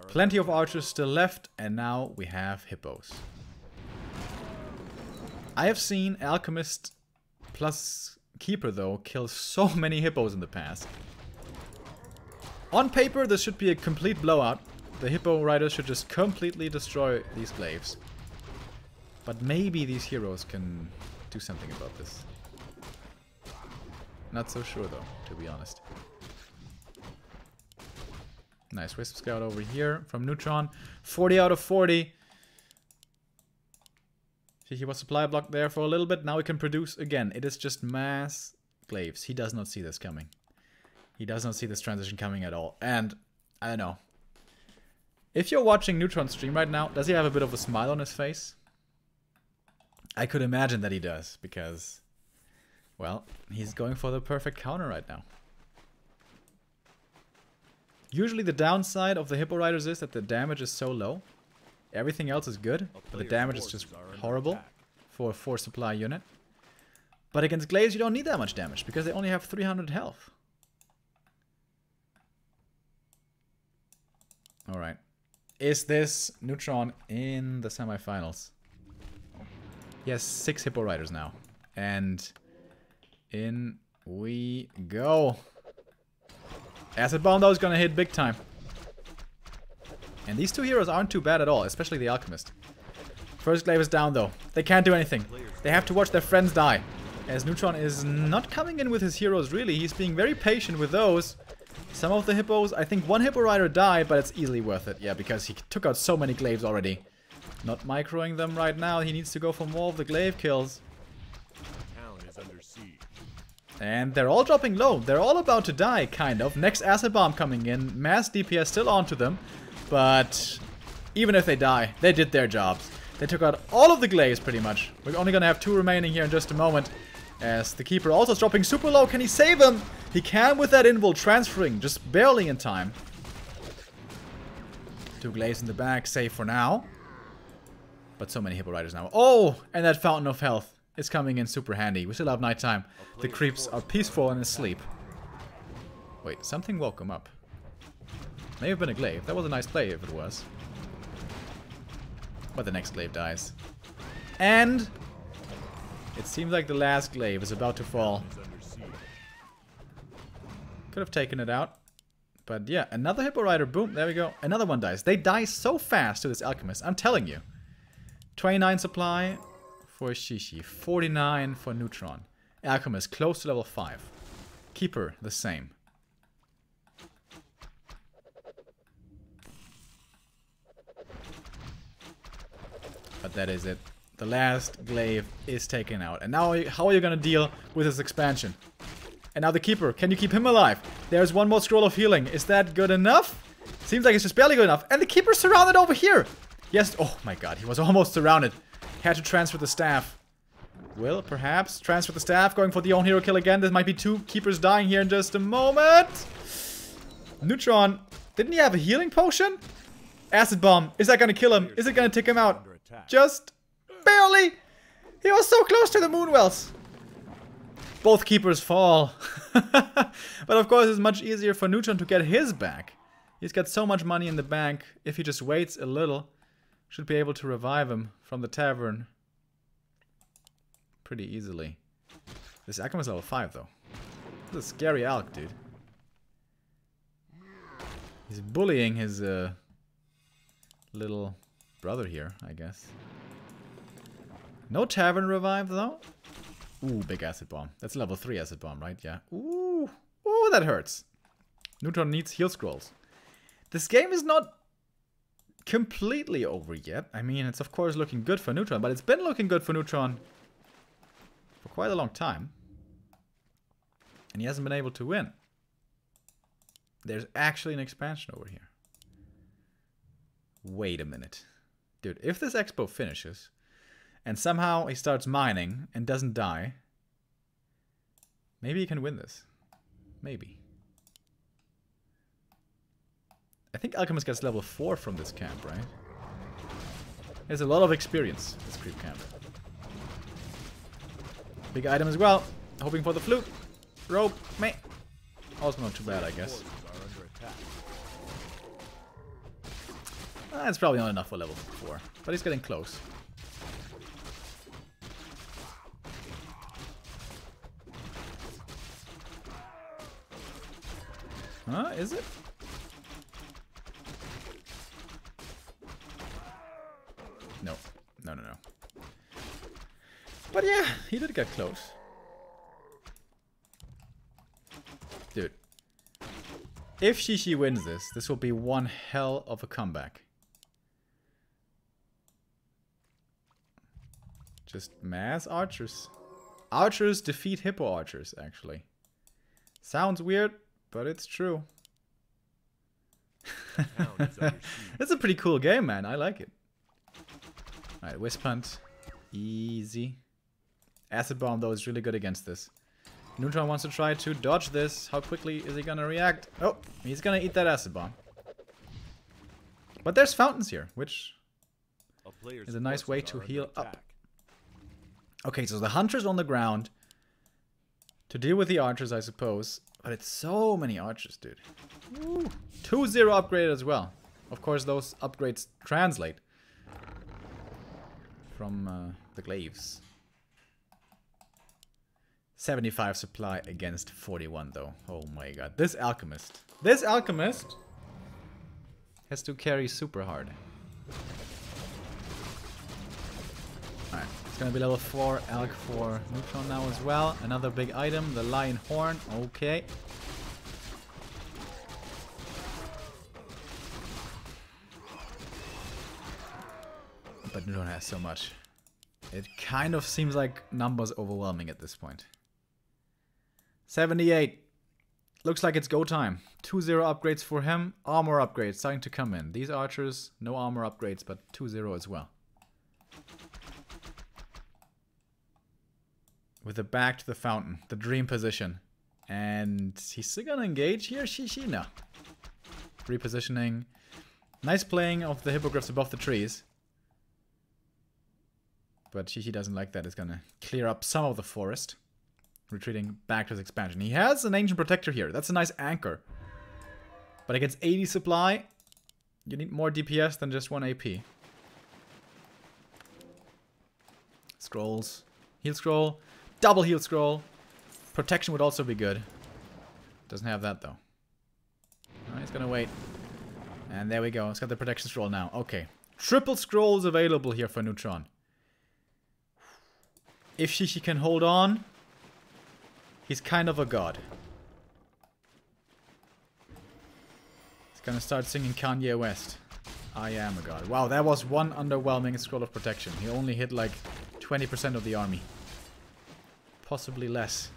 Plenty of archers still left, and now we have hippos. I have seen Alchemist plus Keeper, though, kill so many hippos in the past. On paper, this should be a complete blowout. The hippo riders should just completely destroy these glaives. But maybe these heroes can do something about this. Not so sure, though, to be honest. Nice Wisp Scout over here from Neutron. 40 out of 40. He was supply blocked there for a little bit. Now we can produce again. It is just mass glaives. He does not see this coming. He does not see this transition coming at all. And, I don't know. If you're watching Neutron stream right now, does he have a bit of a smile on his face? I could imagine that he does, because, well, he's going for the perfect counter right now. Usually the downside of the Hippo Riders is that the damage is so low. Everything else is good, but the damage is just horrible for a 4 supply unit. But against Glaives you don't need that much damage, because they only have 300 health. Alright. Is this Neutron in the semifinals? He has 6 Hippo Riders now. And in we go. Acid Bomb, though, is gonna hit big time. And these two heroes aren't too bad at all, especially the Alchemist. First glaive is down, though. They can't do anything. They have to watch their friends die. As Neutron is not coming in with his heroes, really. He's being very patient with those. Some of the hippos, I think one Hippo Rider died, but it's easily worth it. Yeah, because he took out so many glaives already. Not microing them right now. He needs to go for more of the glaive kills. And they're all dropping low. They're all about to die, kind of. Next Acid Bomb coming in. Mass DPS still onto them. But even if they die, they did their jobs. They took out all of the glaives, pretty much. We're only gonna have 2 remaining here in just a moment. As the Keeper also is dropping super low. Can he save him? He can with that invul transferring. Just barely in time. 2 glaives in the back. Safe for now. But so many Hippo Riders now. Oh! And that Fountain of Health is coming in super handy. We still have nighttime. The creeps are peaceful and asleep. Wait, something woke him up. May have been a glaive. That was a nice play if it was. But the next glaive dies. And it seems like the last glaive is about to fall. Could have taken it out. But yeah, another Hippo Rider. Boom, there we go. Another one dies. They die so fast to this Alchemist. I'm telling you. 29 supply for XiaoY. 49 for Neutron. Alchemist close to level 5. Keeper the same. But that is it. The last glaive is taken out. And now how are you gonna deal with this expansion? And now the Keeper. Can you keep him alive? There's one more scroll of healing. Is that good enough? Seems like it's just barely good enough. And the Keeper's surrounded over here. Yes. Oh my god. He was almost surrounded. Had to transfer the staff. Will perhaps transfer the staff. Going for the own hero kill again. There might be 2 Keepers dying here in just a moment. Neutron. Didn't he have a healing potion? Acid Bomb. Is that gonna kill him? Is it gonna take him out? Just barely. He was so close to the Moonwells. Both Keepers fall. But of course it's much easier for Neutron to get his back. He's got so much money in the bank. If he just waits a little, should be able to revive him from the tavern pretty easily. This Alchemist level 5 though. This is a scary Alch, dude. He's bullying his little brother here, I guess. No tavern revive though. Ooh, big Acid Bomb. That's level 3 Acid Bomb, right? Yeah. Ooh. Ooh, that hurts. Neutron needs heal scrolls. This game is not completely over yet. I mean, it's of course looking good for Neutron, but it's been looking good for Neutron for quite a long time. And he hasn't been able to win. There's actually an expansion over here. Wait a minute. Dude, if this expo finishes, and somehow he starts mining and doesn't die, maybe he can win this. Maybe. I think Alchemist gets level 4 from this camp, right? There's a lot of experience, this creep camp. Big item as well. Hoping for the flute. Rope, meh. Also not too bad, I guess. That's probably not enough for level 4, but he's getting close. Huh? Is it? No. No, no, no. But yeah, he did get close. Dude. If XiaoY wins this, this will be one hell of a comeback. Just mass archers. Archers defeat hippo archers, actually. Sounds weird, but it's true. It's a pretty cool game, man. I like it. Alright, Wisp Hunt. Easy. Acid Bomb, though, is really good against this. Neutron wants to try to dodge this. How quickly is he gonna react? Oh, he's gonna eat that Acid Bomb. But there's fountains here, which is a nice way to heal up. Okay, so the Hunter's on the ground to deal with the archers, I suppose. But it's so many archers, dude. 2-0 upgrade as well. Of course, those upgrades translate from the glaives. 75 supply against 41, though. Oh my god. This alchemist has to carry super hard. Alright, it's gonna be level 4 Alch for Neutron now as well. Another big item, the Lion Horn. Okay. But Neutron has so much. It kind of seems like numbers overwhelming at this point. 78. Looks like it's go time. 2-0 upgrades for him. Armor upgrades starting to come in. These archers, no armor upgrades, but 2-0 as well. With the back to the fountain. The dream position. And he's still gonna engage here? XiaoY? No. Repositioning. Nice playing of the hippogriffs above the trees. But XiaoY doesn't like that. It's gonna clear up some of the forest. Retreating back to his expansion. He has an Ancient Protector here. That's a nice anchor. But against 80 supply, you need more DPS than just 1 AP. Scrolls. Heal scroll. Double heal scroll. Protection would also be good. Doesn't have that though. Alright, he's gonna wait. And there we go. It's got the protection scroll now. Okay. Triple scrolls available here for Neutron. If XiaoY can hold on, he's kind of a god. He's gonna start singing Kanye West. I am a god. Wow, that was one underwhelming scroll of protection. He only hit like 20% of the army. Possibly less.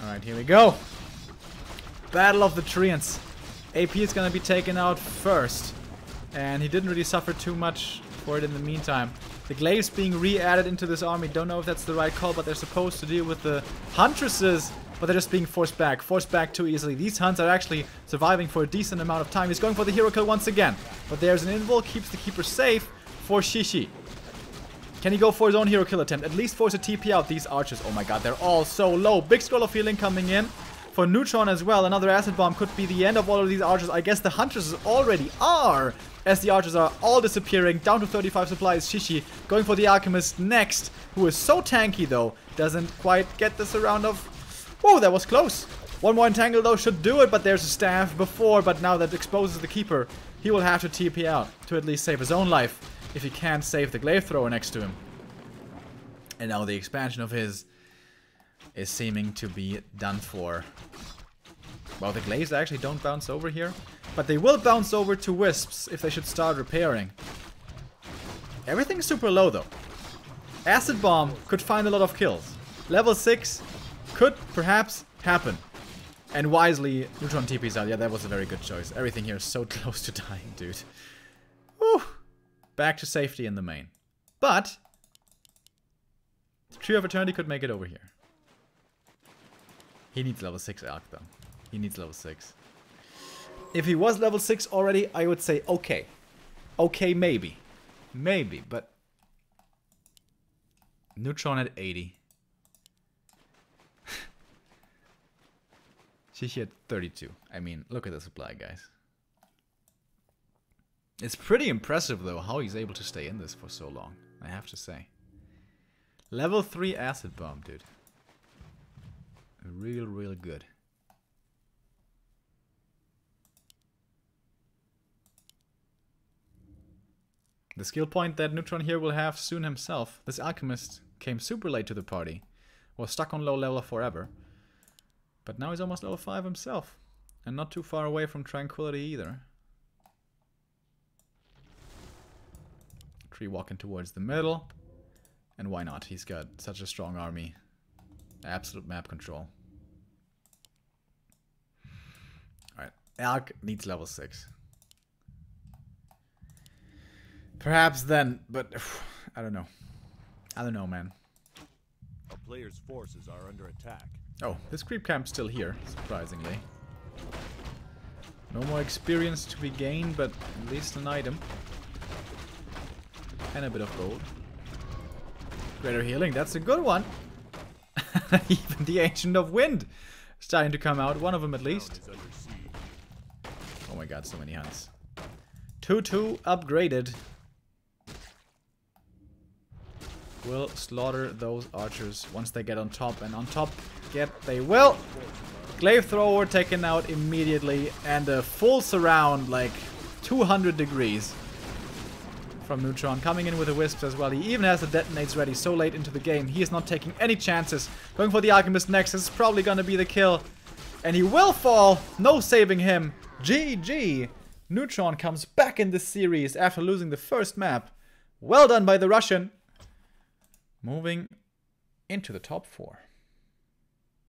Alright, here we go. Battle of the Treants. AP is gonna be taken out first. And he didn't really suffer too much for it in the meantime. The glaives being re-added into this army. Don't know if that's the right call, but they're supposed to deal with the huntresses. But they're just being forced back. Forced back too easily. These hunts are actually surviving for a decent amount of time. He's going for the hero kill once again. But there's an invul. Keeps the keeper safe for XiaoY. Can he go for his own hero kill attempt? At least force a TP out these archers. Oh my god, they're all so low. Big scroll of healing coming in. For Neutron as well. Another acid bomb could be the end of all of these archers. I guess the huntresses already are. As the archers are all disappearing. Down to 35 supplies. XiaoY going for the alchemist next. Who is so tanky though. Doesn't quite get this round of... Whoa, that was close. One more entangle though should do it. But there's a staff before. But now that exposes the keeper. He will have to TP out. To at least save his own life. If he can't save the glaive thrower next to him. And now the expansion of his is seeming to be done for. Well, the glaives actually don't bounce over here. But they will bounce over to wisps if they should start repairing. Everything's super low though. Acid Bomb could find a lot of kills. Level 6 could perhaps happen. And wisely, Neutron TP's out. Yeah, that was a very good choice. Everything here is so close to dying, dude. Whew. back to safety in the main. But Trio of Eternity could make it over here. He needs level 6 Alk though. He needs level 6. If he was level 6 already, I would say okay. Okay, maybe. Maybe, but Neutron at 80. XiaoY at 32. I mean, look at the supply, guys. It's pretty impressive, though, how he's able to stay in this for so long, I have to say. Level 3 acid bomb, dude. Real good. The skill point that Neutron here will have soon himself. This alchemist came super late to the party. Was stuck on low level forever. But now he's almost level 5 himself. And not too far away from Tranquility either. Tree walking towards the middle. And why not? He's got such a strong army. Absolute map control. Alright. Alk needs level 6. Perhaps then, but I don't know. I don't know, man. A player's forces are under attack. Oh, this creep camp's still here, surprisingly. No more experience to be gained, but at least an item. And a bit of gold. Greater healing, that's a good one. Even the Ancient of Wind starting to come out, one of them at least. Oh my god, so many hunts. 2-2 upgraded. Will slaughter those archers once they get on top, and on top they will. Glaive thrower taken out immediately, and a full surround, like 200 degrees from Neutron, coming in with the wisps as well. He even has the detonates ready so late into the game. He is not taking any chances. Going for the Alchemist next. This is probably gonna be the kill, and he will fall. No saving him. GG. Neutron comes back in this series after losing the first map. Well done by the Russian. Moving into the top 4.